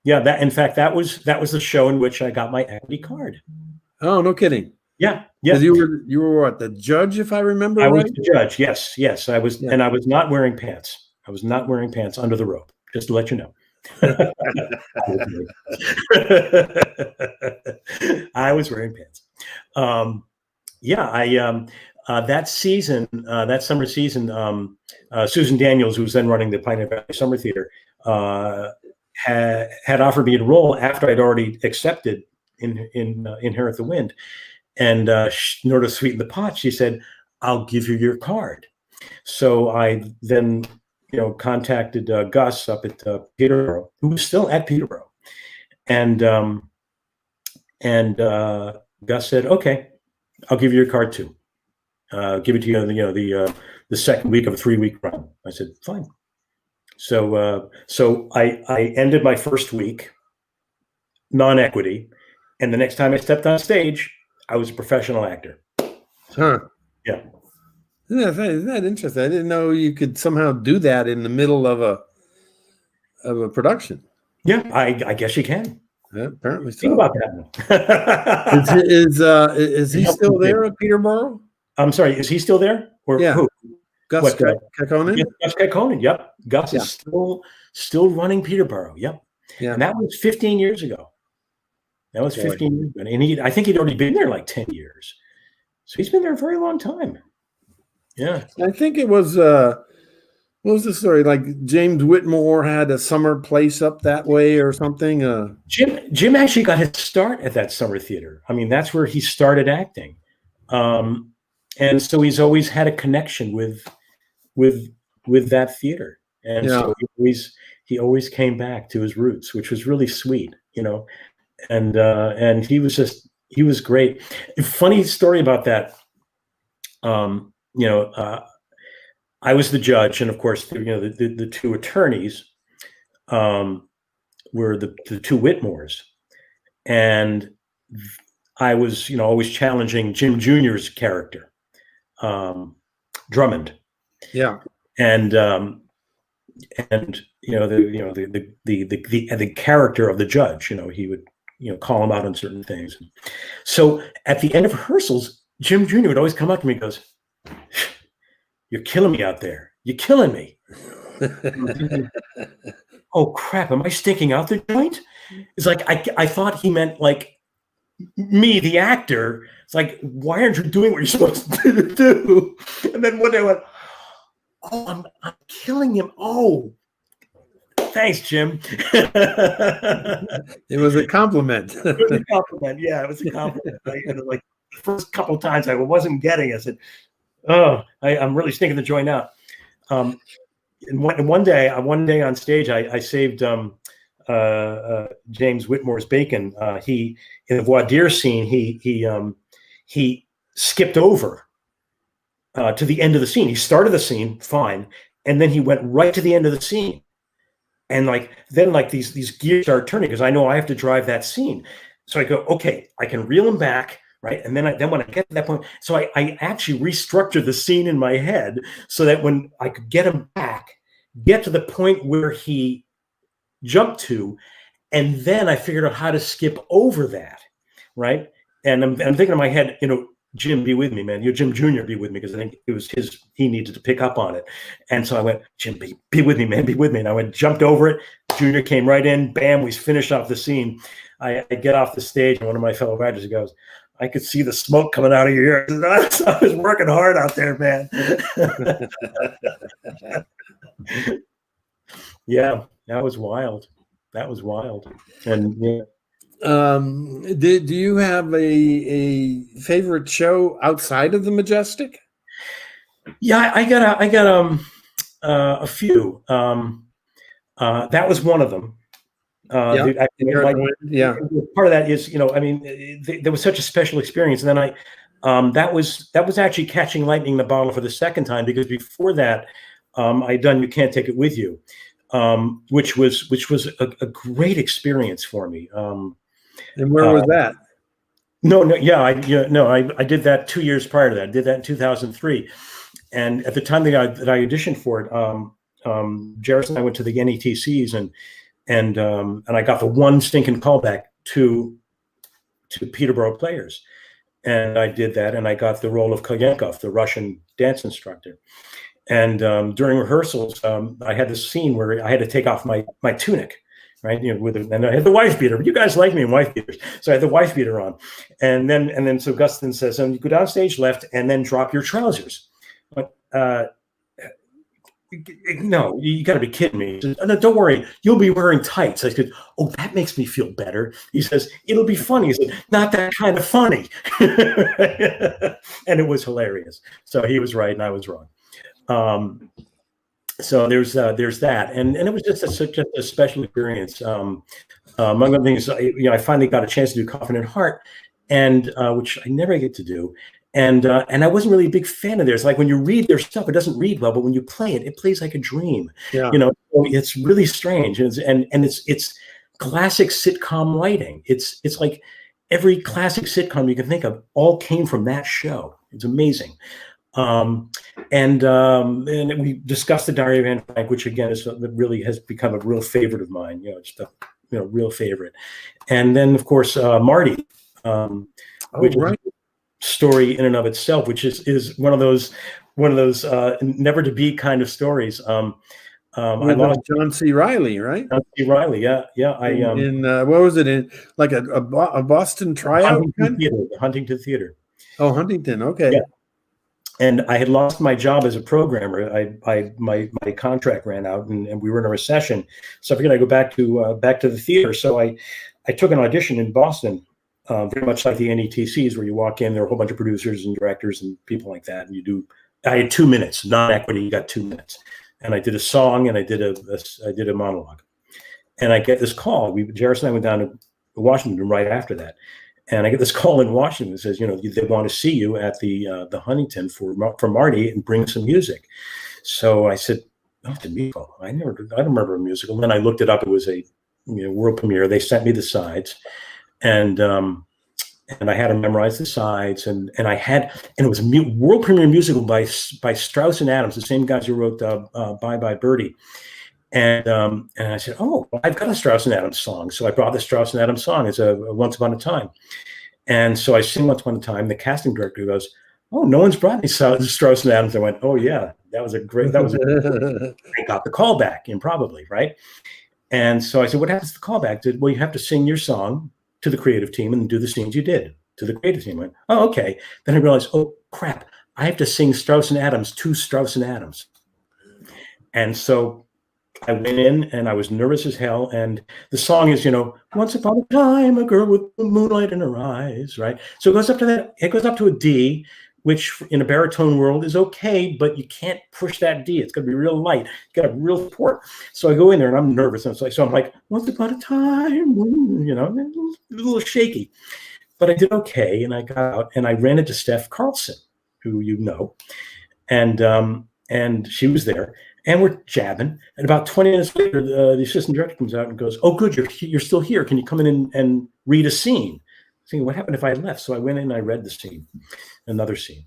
That, in fact, that was the show in which I got my equity card. Oh, no kidding. Yeah. You were what, the judge, if I remember right? I was the judge. Yes, I was, and I was not wearing pants. I was not wearing pants under the rope, just to let you know. I was wearing pants. That season, that summer season, Susan Daniels, who was then running the Pioneer Valley Summer Theater, had offered me a role after I'd already accepted in Inherit the Wind. And in order to sweeten the pot, she said, "I'll give you your card." So I then, contacted Gus up at Peterborough, who was still at Peterborough, and Gus said, "Okay, I'll give you your card too. Give it to you, the second week of a 3-week run." I said, "Fine." So I ended my first week non-equity, and the next time I stepped on stage, I was a professional actor. Huh. Yeah. Isn't that interesting? I didn't know you could somehow do that in the middle of a production. Yeah, I guess you can. Yeah, apparently so. Think about that. Is he still there at Peterborough? I'm sorry, is he still there? Or Yeah. who? Gus Kekkonen? Gus Kekkonen, yep. Gus is still running Peterborough, yep. Yeah. And that was 15 years ago. That was 15 years ago. And I think he'd already been there like 10 years. So he's been there a very long time. Yeah. I think it was, what was the story? Like James Whitmore had a summer place up that way or something? Jim actually got his start at that summer theater. I mean, that's where he started acting. And so he's always had a connection with that theater. And so he always came back to his roots, which was really sweet, and he was great. Funny story about that. I was the judge, and of course, the two attorneys were the two Whitmores, and I was, always challenging Jim Jr.'s character, Drummond. Yeah, and the character of the judge, he would call him out on certain things. So at the end of rehearsals, Jim Jr. would always come up to me and goes, "You're killing me out there. You're killing me." Oh crap! Am I stinking out the joint? It's like I thought he meant like me, the actor. It's like, why aren't you doing what you're supposed to do? And then one day I went, "Oh, I'm killing him." Oh, thanks, Jim. It was a compliment. It was a compliment. Yeah, it was a compliment. Like the first couple of times I wasn't getting it. I said, "Oh, I'm really stinking the joint out." And one day on stage, I saved James Whitmore's bacon. He in the voir dire scene, he skipped over to the end of the scene. He started the scene fine, and then he went right to the end of the scene. And then these gears start turning because I know I have to drive that scene. So I go, okay, I can reel him back, right? And then when I get to that point, so I actually restructured the scene in my head so that when I could get him back, get to the point where he jumped to, and then I figured out how to skip over that, right? And I'm thinking in my head, Jim, be with me, man. Jim Jr., be with me, because I think it was he needed to pick up on it. And so I went, "Jim, be with me, man, be with me." And I jumped over it. Junior came right in. Bam, we finished off the scene. I get off the stage, and one of my fellow writers goes, "I could see the smoke coming out of your ears." I was working hard out there, man. Yeah, that was wild. And yeah. Do you have a favorite show outside of the Majestic? Yeah, I got a few. That was one of them. Part of that is, there was such a special experience, and then that was actually catching lightning in the bottle for the second time, because before that, I'd done You Can't Take It With You, which was a great experience for me. And where was that? I did that 2 years prior to that. I did that in 2003, and at the time that I auditioned for it, Jairus and I went to the NETCs, and I got the one stinking callback to Peterborough Players, and I did that, and I got the role of Koyenkov, the Russian dance instructor. And during rehearsals, I had this scene where I had to take off my tunic. Right, and I had the wife beater. You guys like me in wife beaters, so I had the wife beater on, and then so Gustin says, "You go down stage left, and then drop your trousers." But no, you got to be kidding me. He says, "Oh, no, don't worry, you'll be wearing tights." I said, "Oh, that makes me feel better." He says, "It'll be funny." He said, "Not that kind of funny." And it was hilarious. So he was right and I was wrong. So there's that, and it was just such a special experience. Among other things, I finally got a chance to do Confident Heart, and which I never get to do. And I wasn't really a big fan of theirs. Like when you read their stuff, it doesn't read well, but when you play it, it plays like a dream. Yeah. So it's really strange, and it's classic sitcom writing. It's like every classic sitcom you can think of all came from that show. It's amazing. And we discussed the Diary of Anne Frank, which again really has become a real favorite of mine. Just a real favorite. And then of course Marty, which right. is story in and of itself, which is one of those never to be kind of stories. I lost John C. Reilly, right? John C. Reilly, yeah. In what was it, in like a Boston tryout? The Huntington Theater. Oh, Huntington. Okay. Yeah. And I had lost my job as a programmer. My contract ran out, and we were in a recession. So I figured I'd go back to the theater. So I took an audition in Boston, very much like the NETCs, where you walk in, there are a whole bunch of producers and directors and people like that, and you do. I had 2 minutes, non-equity. You got 2 minutes, and I did a song and I did a monologue, and I get this call. Jairus and I went down to Washington right after that. And I get this call in Washington that says, they want to see you at the Huntington for Marty and bring some music. So I said, "Oh, the musical. I don't remember a musical." And then I looked it up. It was a world premiere. They sent me the sides, and I had to memorize the sides. And it was a world premiere musical by Strauss and Adams, the same guys who wrote Bye Bye Birdie. And I said, "Oh, I've got a Strauss and Adams song." So I brought the Strauss and Adams song. It's a Once Upon a Time. And so I sing Once Upon a Time. The casting director goes, "Oh, no one's brought me Strauss and Adams." I went, "Oh yeah, that was I got the call back improbably, right?" And so I said, "What happens to the callback?" I said, "Well, you have to sing your song to the creative team and do the scenes you did to the creative team." I went, "Oh, okay." Then I realized, oh crap, I have to sing Strauss and Adams to Strauss and Adams. And so I went in and I was nervous as hell. And the song is, "Once upon a time, a girl with the moonlight in her eyes," right? So it goes up to that. It goes up to a D, which in a baritone world is okay, but you can't push that D. It's going to be real light. You got to have real support. So I go in there and I'm nervous. And so I'm like, "Once upon a time," a little shaky. But I did okay. And I got out and I ran into Steph Carlson, who and she was there. And we're jabbing. And about 20 minutes later, the assistant director comes out and goes, "Oh, good, you're still here. Can you come in and read a scene?" Thinking, what happened if I left? So I went in and I read the scene, another scene.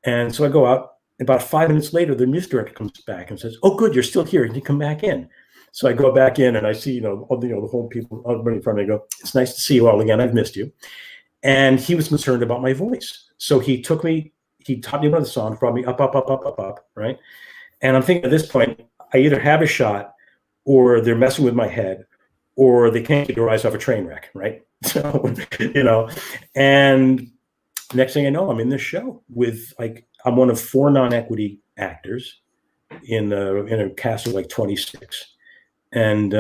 And so I go out. About 5 minutes later, the music director comes back and says, "Oh, good, you're still here. Can you come back in?" So I go back in and I see, the whole people, everybody in front of me. I go, "It's nice to see you all again. I've missed you." And he was concerned about my voice. So he taught me one of the songs, brought me up, right? And I'm thinking at this point, I either have a shot or they're messing with my head or they can't get their eyes off a train wreck, right? So, and next thing I know, I'm in this show with I'm one of 4 non-equity actors in a cast of 26. And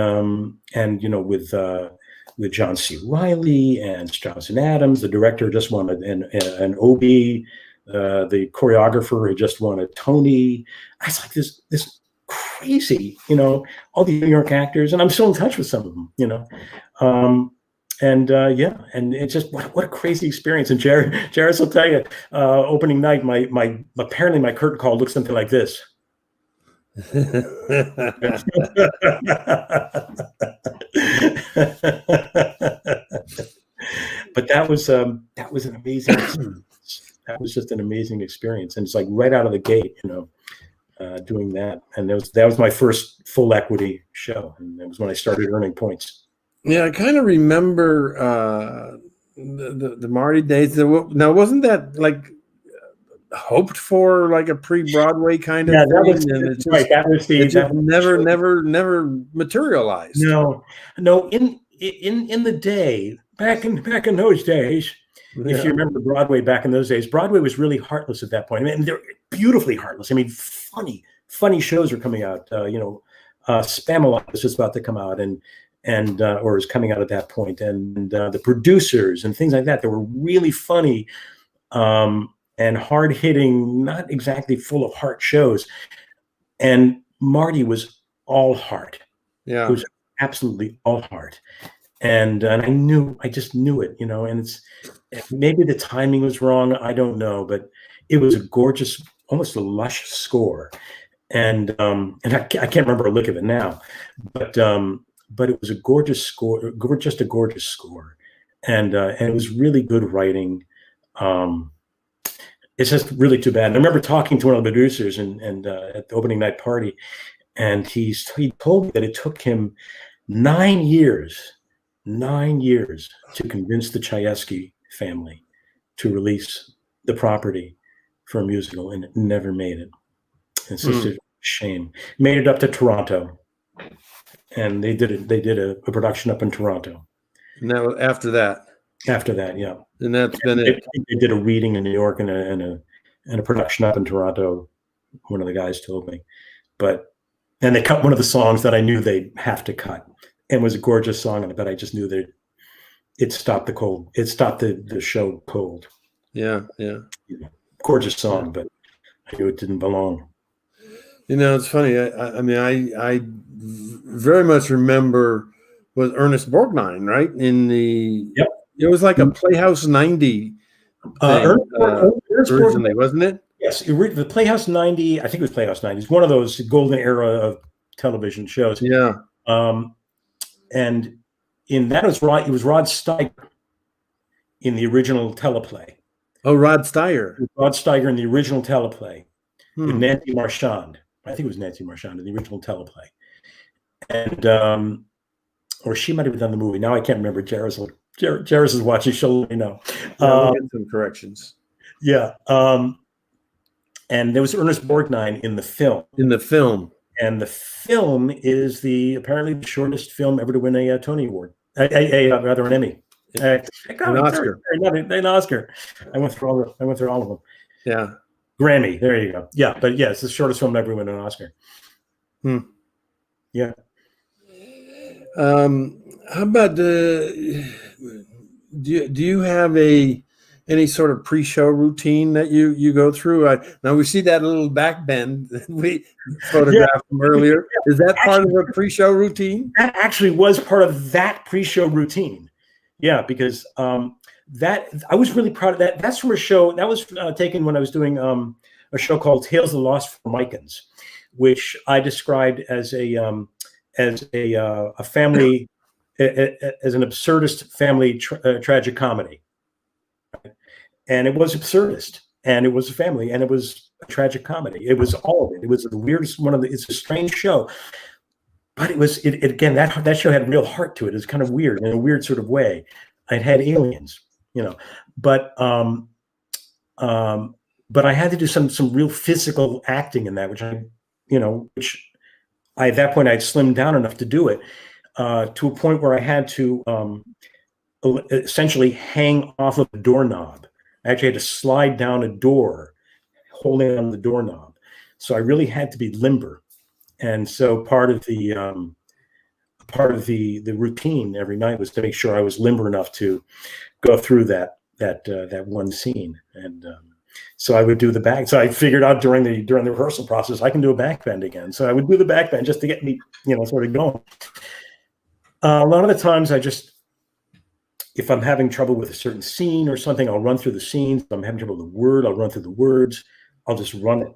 with John C. Reilly and Strauss and Adams, the director just won an Obie. The choreographer had just won a Tony. I was like, this crazy, all the New York actors, and I'm still in touch with some of them, and it's just what a crazy experience. And Jairus will tell you, opening night, apparently my curtain call looks something like this. But that was an amazing experience. That was just an amazing experience, and it's right out of the gate, doing that. And that was my first full equity show, and it was when I started earning points. Yeah, I kind of remember the Marty days. Now, wasn't that hoped for, a pre-Broadway kind of thing? And it just, right. That was never materialized. No. In the day back in those days. Yeah. If you remember Broadway back in those days, Broadway was really heartless at that point. I mean, they're beautifully heartless. I mean, funny, funny shows were coming out. Spamalot was just about to come out, and or was coming out at that point, and the producers and things like that were really funny and hard hitting, not exactly full of heart shows. And Marty was all heart. Yeah, it was absolutely all heart. And I just knew it, and it's maybe the timing was wrong. I don't know, but it was a gorgeous, almost a lush score. And I can't remember a lick of it now, but it was a gorgeous score, just a gorgeous score. And it was really good writing. It's just really too bad. And I remember talking to one of the producers and at the opening night party, and he told me that it took him 9 years to convince the Chayefsky family to release the property for a musical, and it never made it. It's just a shame. Made it up to Toronto, and they did a production up in Toronto. And that was after that. After that, yeah. And that's been it. They did a reading in New York and a production up in Toronto. One of the guys told me, and they cut one of the songs that I knew they'd have to cut, and it was a gorgeous song, but I just knew that it stopped the cold. It stopped the show cold. Yeah. Gorgeous song, but I knew it didn't belong. It's funny. I mean, I very much remember was Ernest Borgnine, right? Yep. It was like a Playhouse 90 originally, wasn't it? Yes, the Playhouse 90. I think it was Playhouse 90. It's one of those golden era of television shows. Yeah. And in that it was Rod Steiger in the original teleplay. Oh, Rod Steiger. Rod Steiger in the original teleplay. With Nancy Marchand. I think it was Nancy Marchand in the original teleplay. And or she might have done the movie. Now I can't remember. Jairus is watching. She'll let me know. We'll get some corrections. Yeah. And there was Ernest Borgnine in the film. And the film is apparently the shortest film ever to win a Tony Award. Rather an Emmy. An Oscar. An Oscar. I went through all of them. Yeah. Grammy. There you go. Yeah, but yeah, it's the shortest film ever to win an Oscar. Yeah. How about do you have any sort of pre-show routine that you go through? Now we see that little back bend that we photographed from earlier. Is that part of a pre-show routine? That actually was part of that pre-show routine. Yeah, because that I was really proud of that. That's from a show that was taken when I was doing a show called Tales of the Lost Formicans, which I described as a family, as an absurdist family tragic comedy. And it was absurdist, and it was a family, and it was a tragic comedy. It was all of it. It was the weirdest it's a strange show, but again, that show had real heart to it. It was kind of weird in a weird sort of way. It had aliens, but I had to do some real physical acting in that, which at that point I'd slimmed down enough to do it, to a point where I had to essentially hang off of a doorknob. I actually had to slide down a door, holding on the doorknob. So I really had to be limber, and so part of the routine every night was to make sure I was limber enough to go through that one scene. And so I would do the back. So I figured out during the rehearsal process, I can do a back bend again. So I would do the back bend just to get me, sort of going. A lot of the times if I'm having trouble with a certain scene or something, I'll run through the scenes. If I'm having trouble with the word, I'll run through the words. I'll just run it,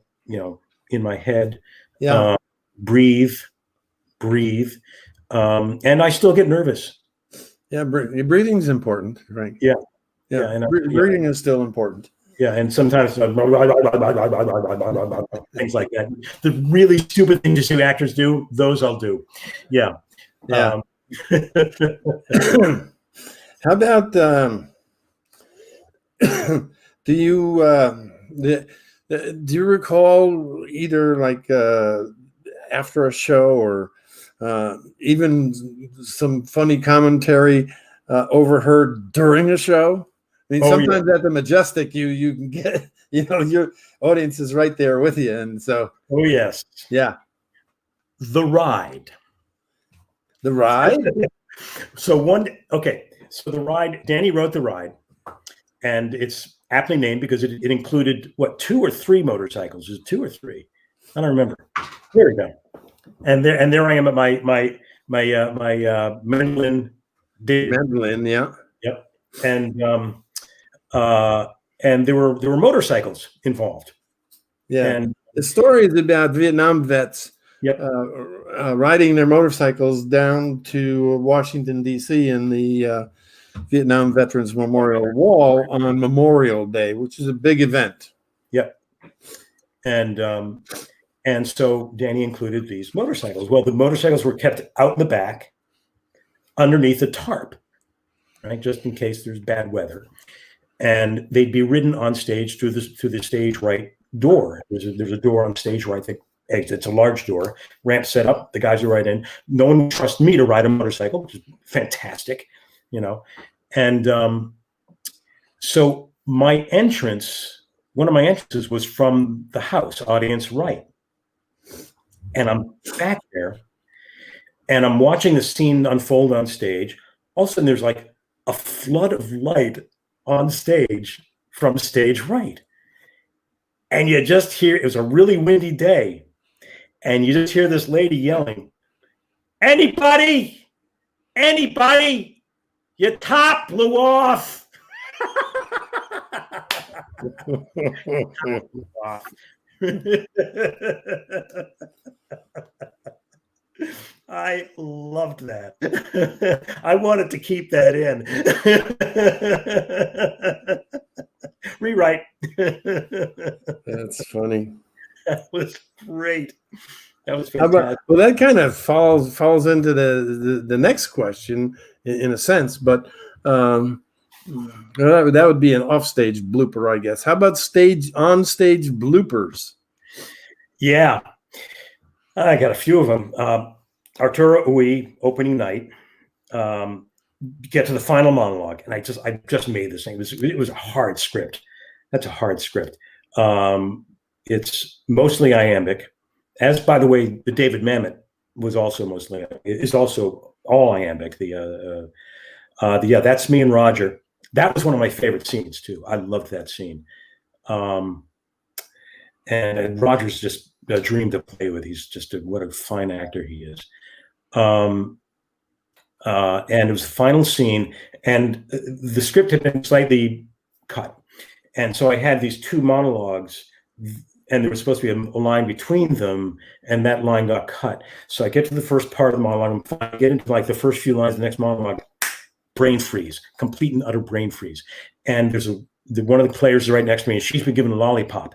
in my head. Yeah. Breathe. And I still get nervous. Yeah. Breathing is important, right? Yeah. And breathing is still important. Yeah, and sometimes things like that. The really stupid things you actors do, those I'll do. Yeah. Yeah. How about do you recall either like after a show or even some funny commentary overheard during a show? I mean, sometimes at the Majestic, you can your audience is right there with you. And so, Oh, yes. yeah. The Ride. The Ride? So the Ride, Danny wrote The Ride, and it's aptly named because it included, what, 2 or 3 motorcycles? Is it 2 or 3? I don't remember. There we go. And there I am at my mandolin. Mandolin, yeah. Yep. And there were motorcycles involved. Yeah. And the story is about Vietnam vets Yep. Riding their motorcycles down to Washington, D.C. in the Vietnam Veterans Memorial Wall on Memorial Day, which is a big event. Yep. And so Danny included these motorcycles. Well, the motorcycles were kept out in the back underneath a tarp, right, just in case there's bad weather. And they'd be ridden on stage through the stage right door. There's a door on stage right that exits. It's a large door, ramp set up. The guys are right in. No one would trust me to ride a motorcycle, which is fantastic, And so one of my entrances was from the house, audience right. And I'm back there, and I'm watching the scene unfold on stage. All of a sudden, there's like a flood of light on stage from stage right. And you just hear, it was a really windy day, and you just hear this lady yelling, anybody, your top blew off. I loved that. I wanted to keep that in. Rewrite. That's funny. That was great. That was fantastic. Well, that kind of falls into the next question in a sense, but that would be an offstage blooper, I guess. How about on-stage bloopers? Yeah, I got a few of them. Arturo Ui, opening night, get to the final monologue, and I just made this thing. It was a hard script. That's a hard script. It's mostly iambic, as by the way, the David Mamet was also mostly. It's also all iambic. That's me and Roger. That was one of my favorite scenes too. I loved that scene. And Roger's just a dream to play with. He's just what a fine actor he is. And it was the final scene, and the script had been slightly cut. And so I had these 2 monologues, and there was supposed to be a line between them, and that line got cut. So I get to the first part of the monologue, and I get into like the first few lines of the next monologue, brain freeze, complete and utter brain freeze. And there's one of the players right next to me, and she's been given a lollipop.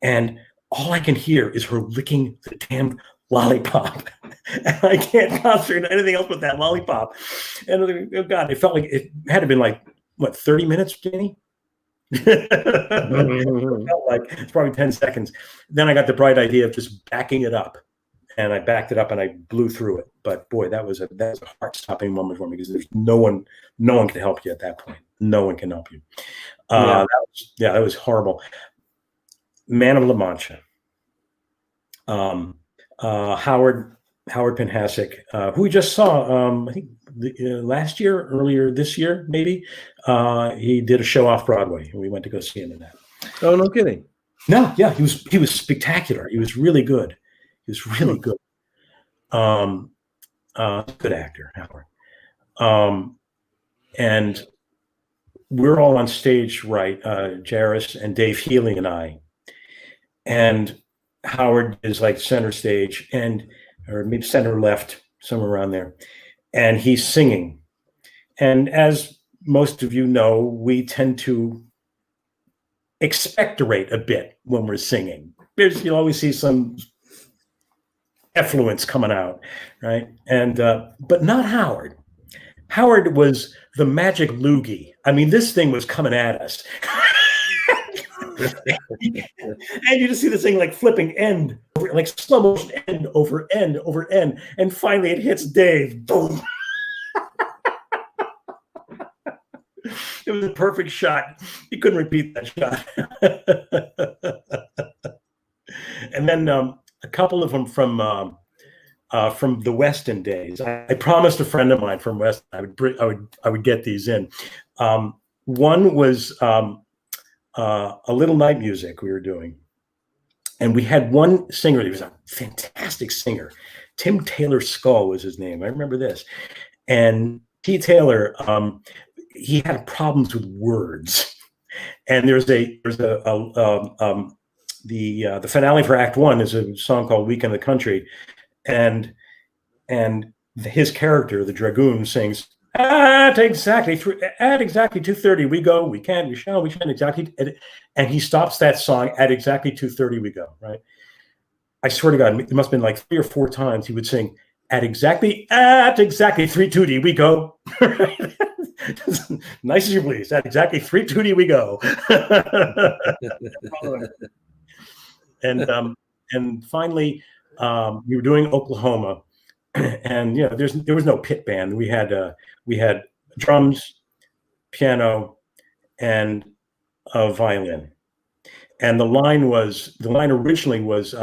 And all I can hear is her licking the damn lollipop. And I can't concentrate on anything else but that lollipop. And oh God, it felt like it had to been like, what, 30 minutes, Jenny? It felt like it's probably 10 seconds. Then I got the bright idea of just backing it up. And I backed it up and I blew through it. But boy, that was a heart-stopping moment for me, because there's no one can help you at that point. No one can help you. That was horrible. Man of La Mancha. Howard Penhasek, who we just saw, I think earlier this year, maybe. He did a show off Broadway, and we went to go see him in that. Oh, no kidding. No, yeah, he was spectacular. He was really good. He was really good. Good actor, Howard. And we're all on stage, right? Jairus and Dave Healy and I. And Howard is like center stage, or maybe center left, somewhere around there. And he's singing. And as most of you know, we tend to expectorate a bit when we're singing. You'll always see some effluence coming out, right? And but not Howard. Howard was the magic loogie. I mean, this thing was coming at us. And you just see this thing like flipping end, like slow motion end over end over end. And finally it hits Dave. Boom. It was a perfect shot. You couldn't repeat that shot. And then a couple of them from the Weston days. I promised a friend of mine from Weston I would get these in. One was a little night music we were doing, and we had one singer. He was a fantastic singer. Tim Taylor Skull was his name. I remember this. And T. Taylor, he had problems with words. And the finale for Act One is a song called "Week in the Country," and his character, the dragoon, sings at exactly 2:30 we go, we can, we shall, we shan't, exactly, and he stops that song at exactly 2:30 we go. Right. I swear to God, it must have been like 3 or 4 times he would sing at exactly 3:20 we go. Nice as you please. At exactly 3:20 we go. And finally, we were doing Oklahoma, and there was no pit band. We had drums, piano, and a violin. And the line originally was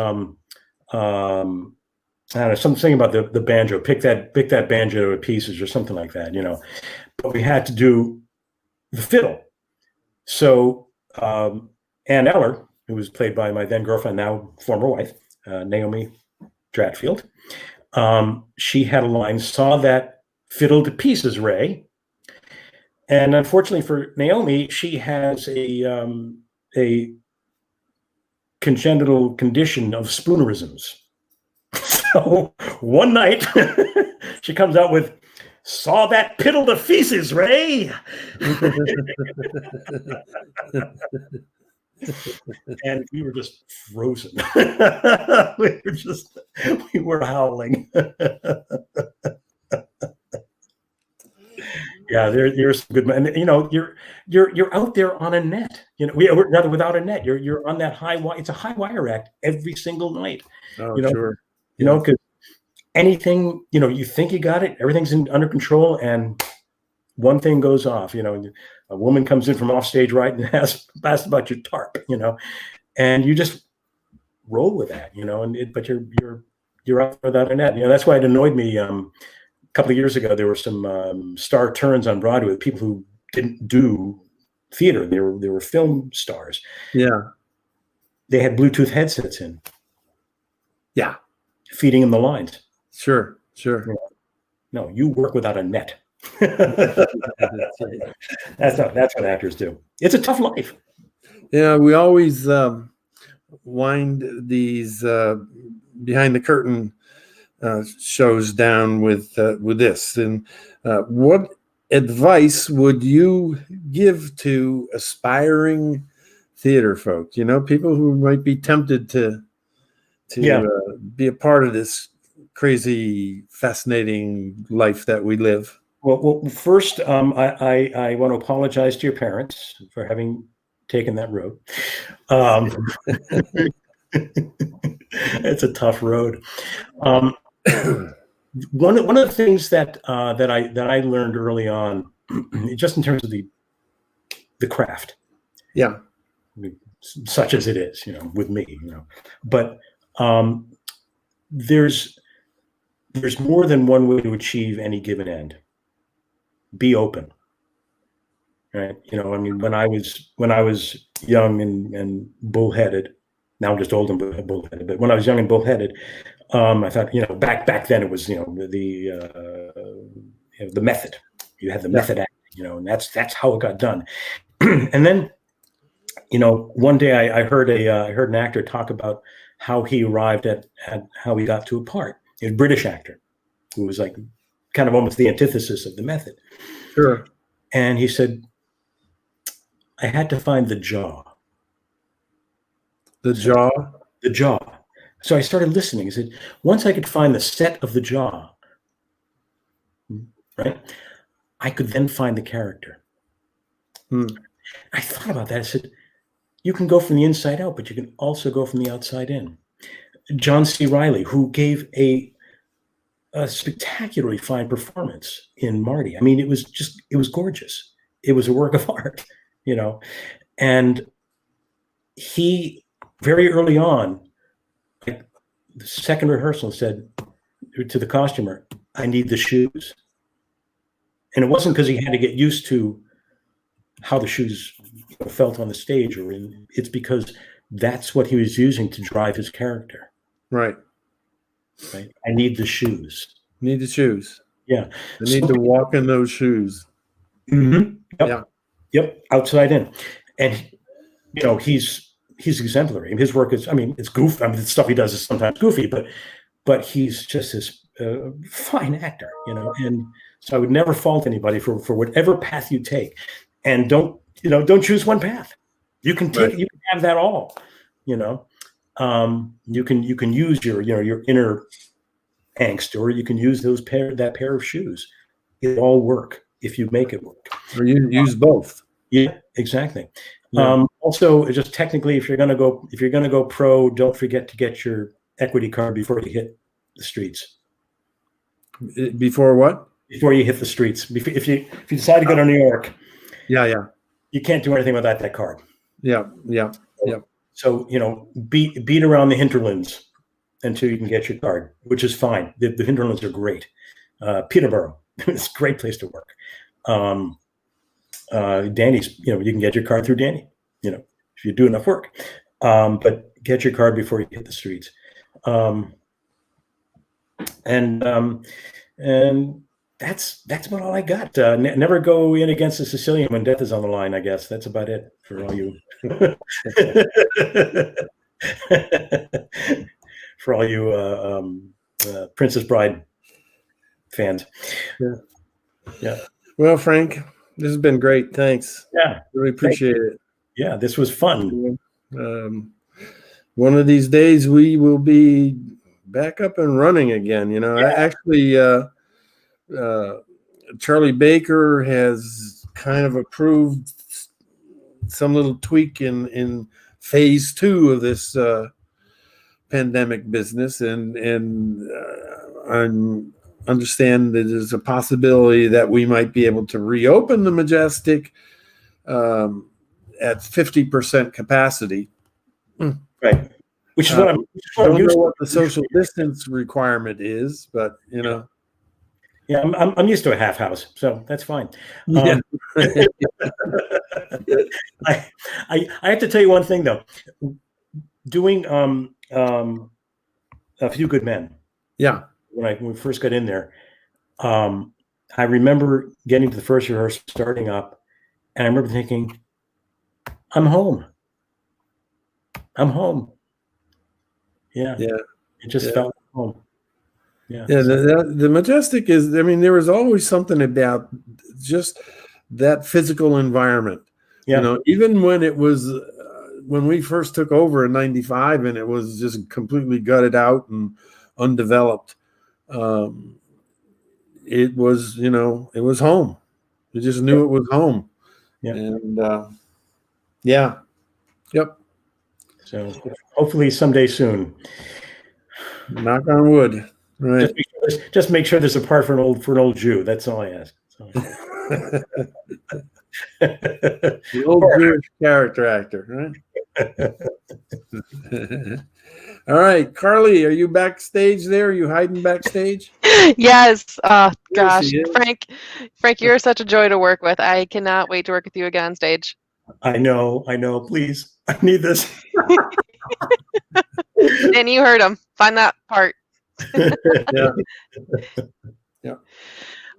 I don't know, something about the banjo. Pick that banjo to pieces or something like that, But we had to do the fiddle. So Ann Eller, who was played by my then girlfriend, now former wife, Naomi Dratfield, she had a line, "Saw that fiddle to pieces, Ray." And unfortunately for Naomi, she has a congenital condition of spoonerisms. So one night she comes out with, "Saw that piddle to pieces, Ray." And we were just frozen. we were howling. Yeah, there's some good, and you're out there on a net. Rather without a net, you're on that high wire. It's a high wire act every single night. Oh, sure. Because anything, you think you got it, everything's under control, and one thing goes off. A woman comes in from off stage right and asks about your tarp, and you just roll with that, but you're out without a net. That's why it annoyed me. A couple of years ago, there were some star turns on Broadway with people who didn't do theater. They were film stars. Yeah. They had Bluetooth headsets in. Yeah. Feeding them the lines. Sure. No, you work without a net. That's what actors do. It's a tough life. Yeah, we always wind these behind the curtain shows down with this. And what advice would you give to aspiring theater folk? People who might be tempted to be a part of this crazy, fascinating life that we live. Well, first, I want to apologize to your parents for having taken that road. It's a tough road. One of the things that I learned early on, just in terms of the craft, such as it is, with me, but there's more than one way to achieve any given end. Be open, right? When I was young and bullheaded, now I'm just old and bullheaded, but when I was young and bullheaded, I thought, back then it was, the method. You had the method acting, and that's how it got done. And then, one day I heard an actor talk about how he arrived at how he got to a part. A British actor who was like kind of almost the antithesis of the method. Sure. And he said, I had to find the jaw. The jaw? The jaw. So I started listening. He said, once I could find the set of the jaw, right, I could then find the character. I thought about that. I said, you can go from the inside out, but you can also go from the outside in. John C. Reilly, who gave a spectacularly fine performance in Marty. I mean, it was gorgeous. it was a work of art, you know. And he very early on, like the second rehearsal, said to the costumer, "I need the shoes." And it wasn't because he had to get used to how the shoes felt on the stage, it's because that's what he was using to drive his character. Right. Right. I need the shoes. Need the shoes. Yeah. I need to walk in those shoes. Mm-hmm. Yep. Yeah. Yep. Outside in. And, you know, he's exemplary. I mean, his work is, I mean, it's goofy. I mean, the stuff he does is sometimes goofy, but he's just this fine actor, you know. And so I would never fault anybody for whatever path you take. And don't choose one path. You can take, you can have that all, you know. You can use your inner angst, or you can use that pair of shoes. It all work if you make it work. Or you use both. Yeah, exactly. Yeah. Also, just technically, if you're gonna go pro, don't forget to get your equity card before you hit the streets. Before what? Before you hit the streets. If you decide to go to New York, yeah, you can't do anything without that card. Yeah. So, you know, beat around the hinterlands until you can get your card, which is fine. The hinterlands are great. Peterborough, it's a great place to work. Danny's, you know, you can get your card through Danny, you know, if you do enough work. But get your card before you hit the streets. And that's about all I got. Never go in against a Sicilian when death is on the line, I guess. That's about it for all you for all you Princess Bride fans. Yeah. Well, Frank, this has been great. Thanks. Yeah. Really appreciate it. Yeah, this was fun. One of these days we will be back up and running again. You know, actually, Charlie Baker has kind of approved some little tweak in phase 2 of this pandemic business, and I understand that there's a possibility that we might be able to reopen the Majestic at 50% capacity. Right. Which is I don't know what the social distance requirement is, but you know. Yeah, I'm used to a half house, so that's fine. Yeah. I have to tell you one thing though. Doing A Few Good Men. Yeah. When we first got in there, I remember getting to the first rehearsal, starting up, and I remember thinking, "I'm home. I'm home." Yeah. It just felt like home. Yeah. The Majestic is, I mean, there was always something about just that physical environment. Yeah. You know, even when it was, when we first took over in '95 and it was just completely gutted out and undeveloped, it was, you know, it was home. You just knew it was home. Yeah. And yeah. Yep. So hopefully someday soon. Knock on wood. Right. Just make sure there's a part for an old Jew. That's all I ask. So. The old Jewish character actor, right? All right, Carly, are you backstage there? Are you hiding backstage? Yes. Gosh, Frank, you're such a joy to work with. I cannot wait to work with you again on stage. I know. Please, I need this. And you heard him. Find that part. Yeah.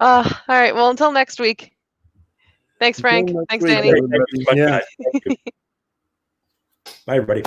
All right. Well, until next week. Thanks, Frank. Thanks, Danny. Bye, everybody.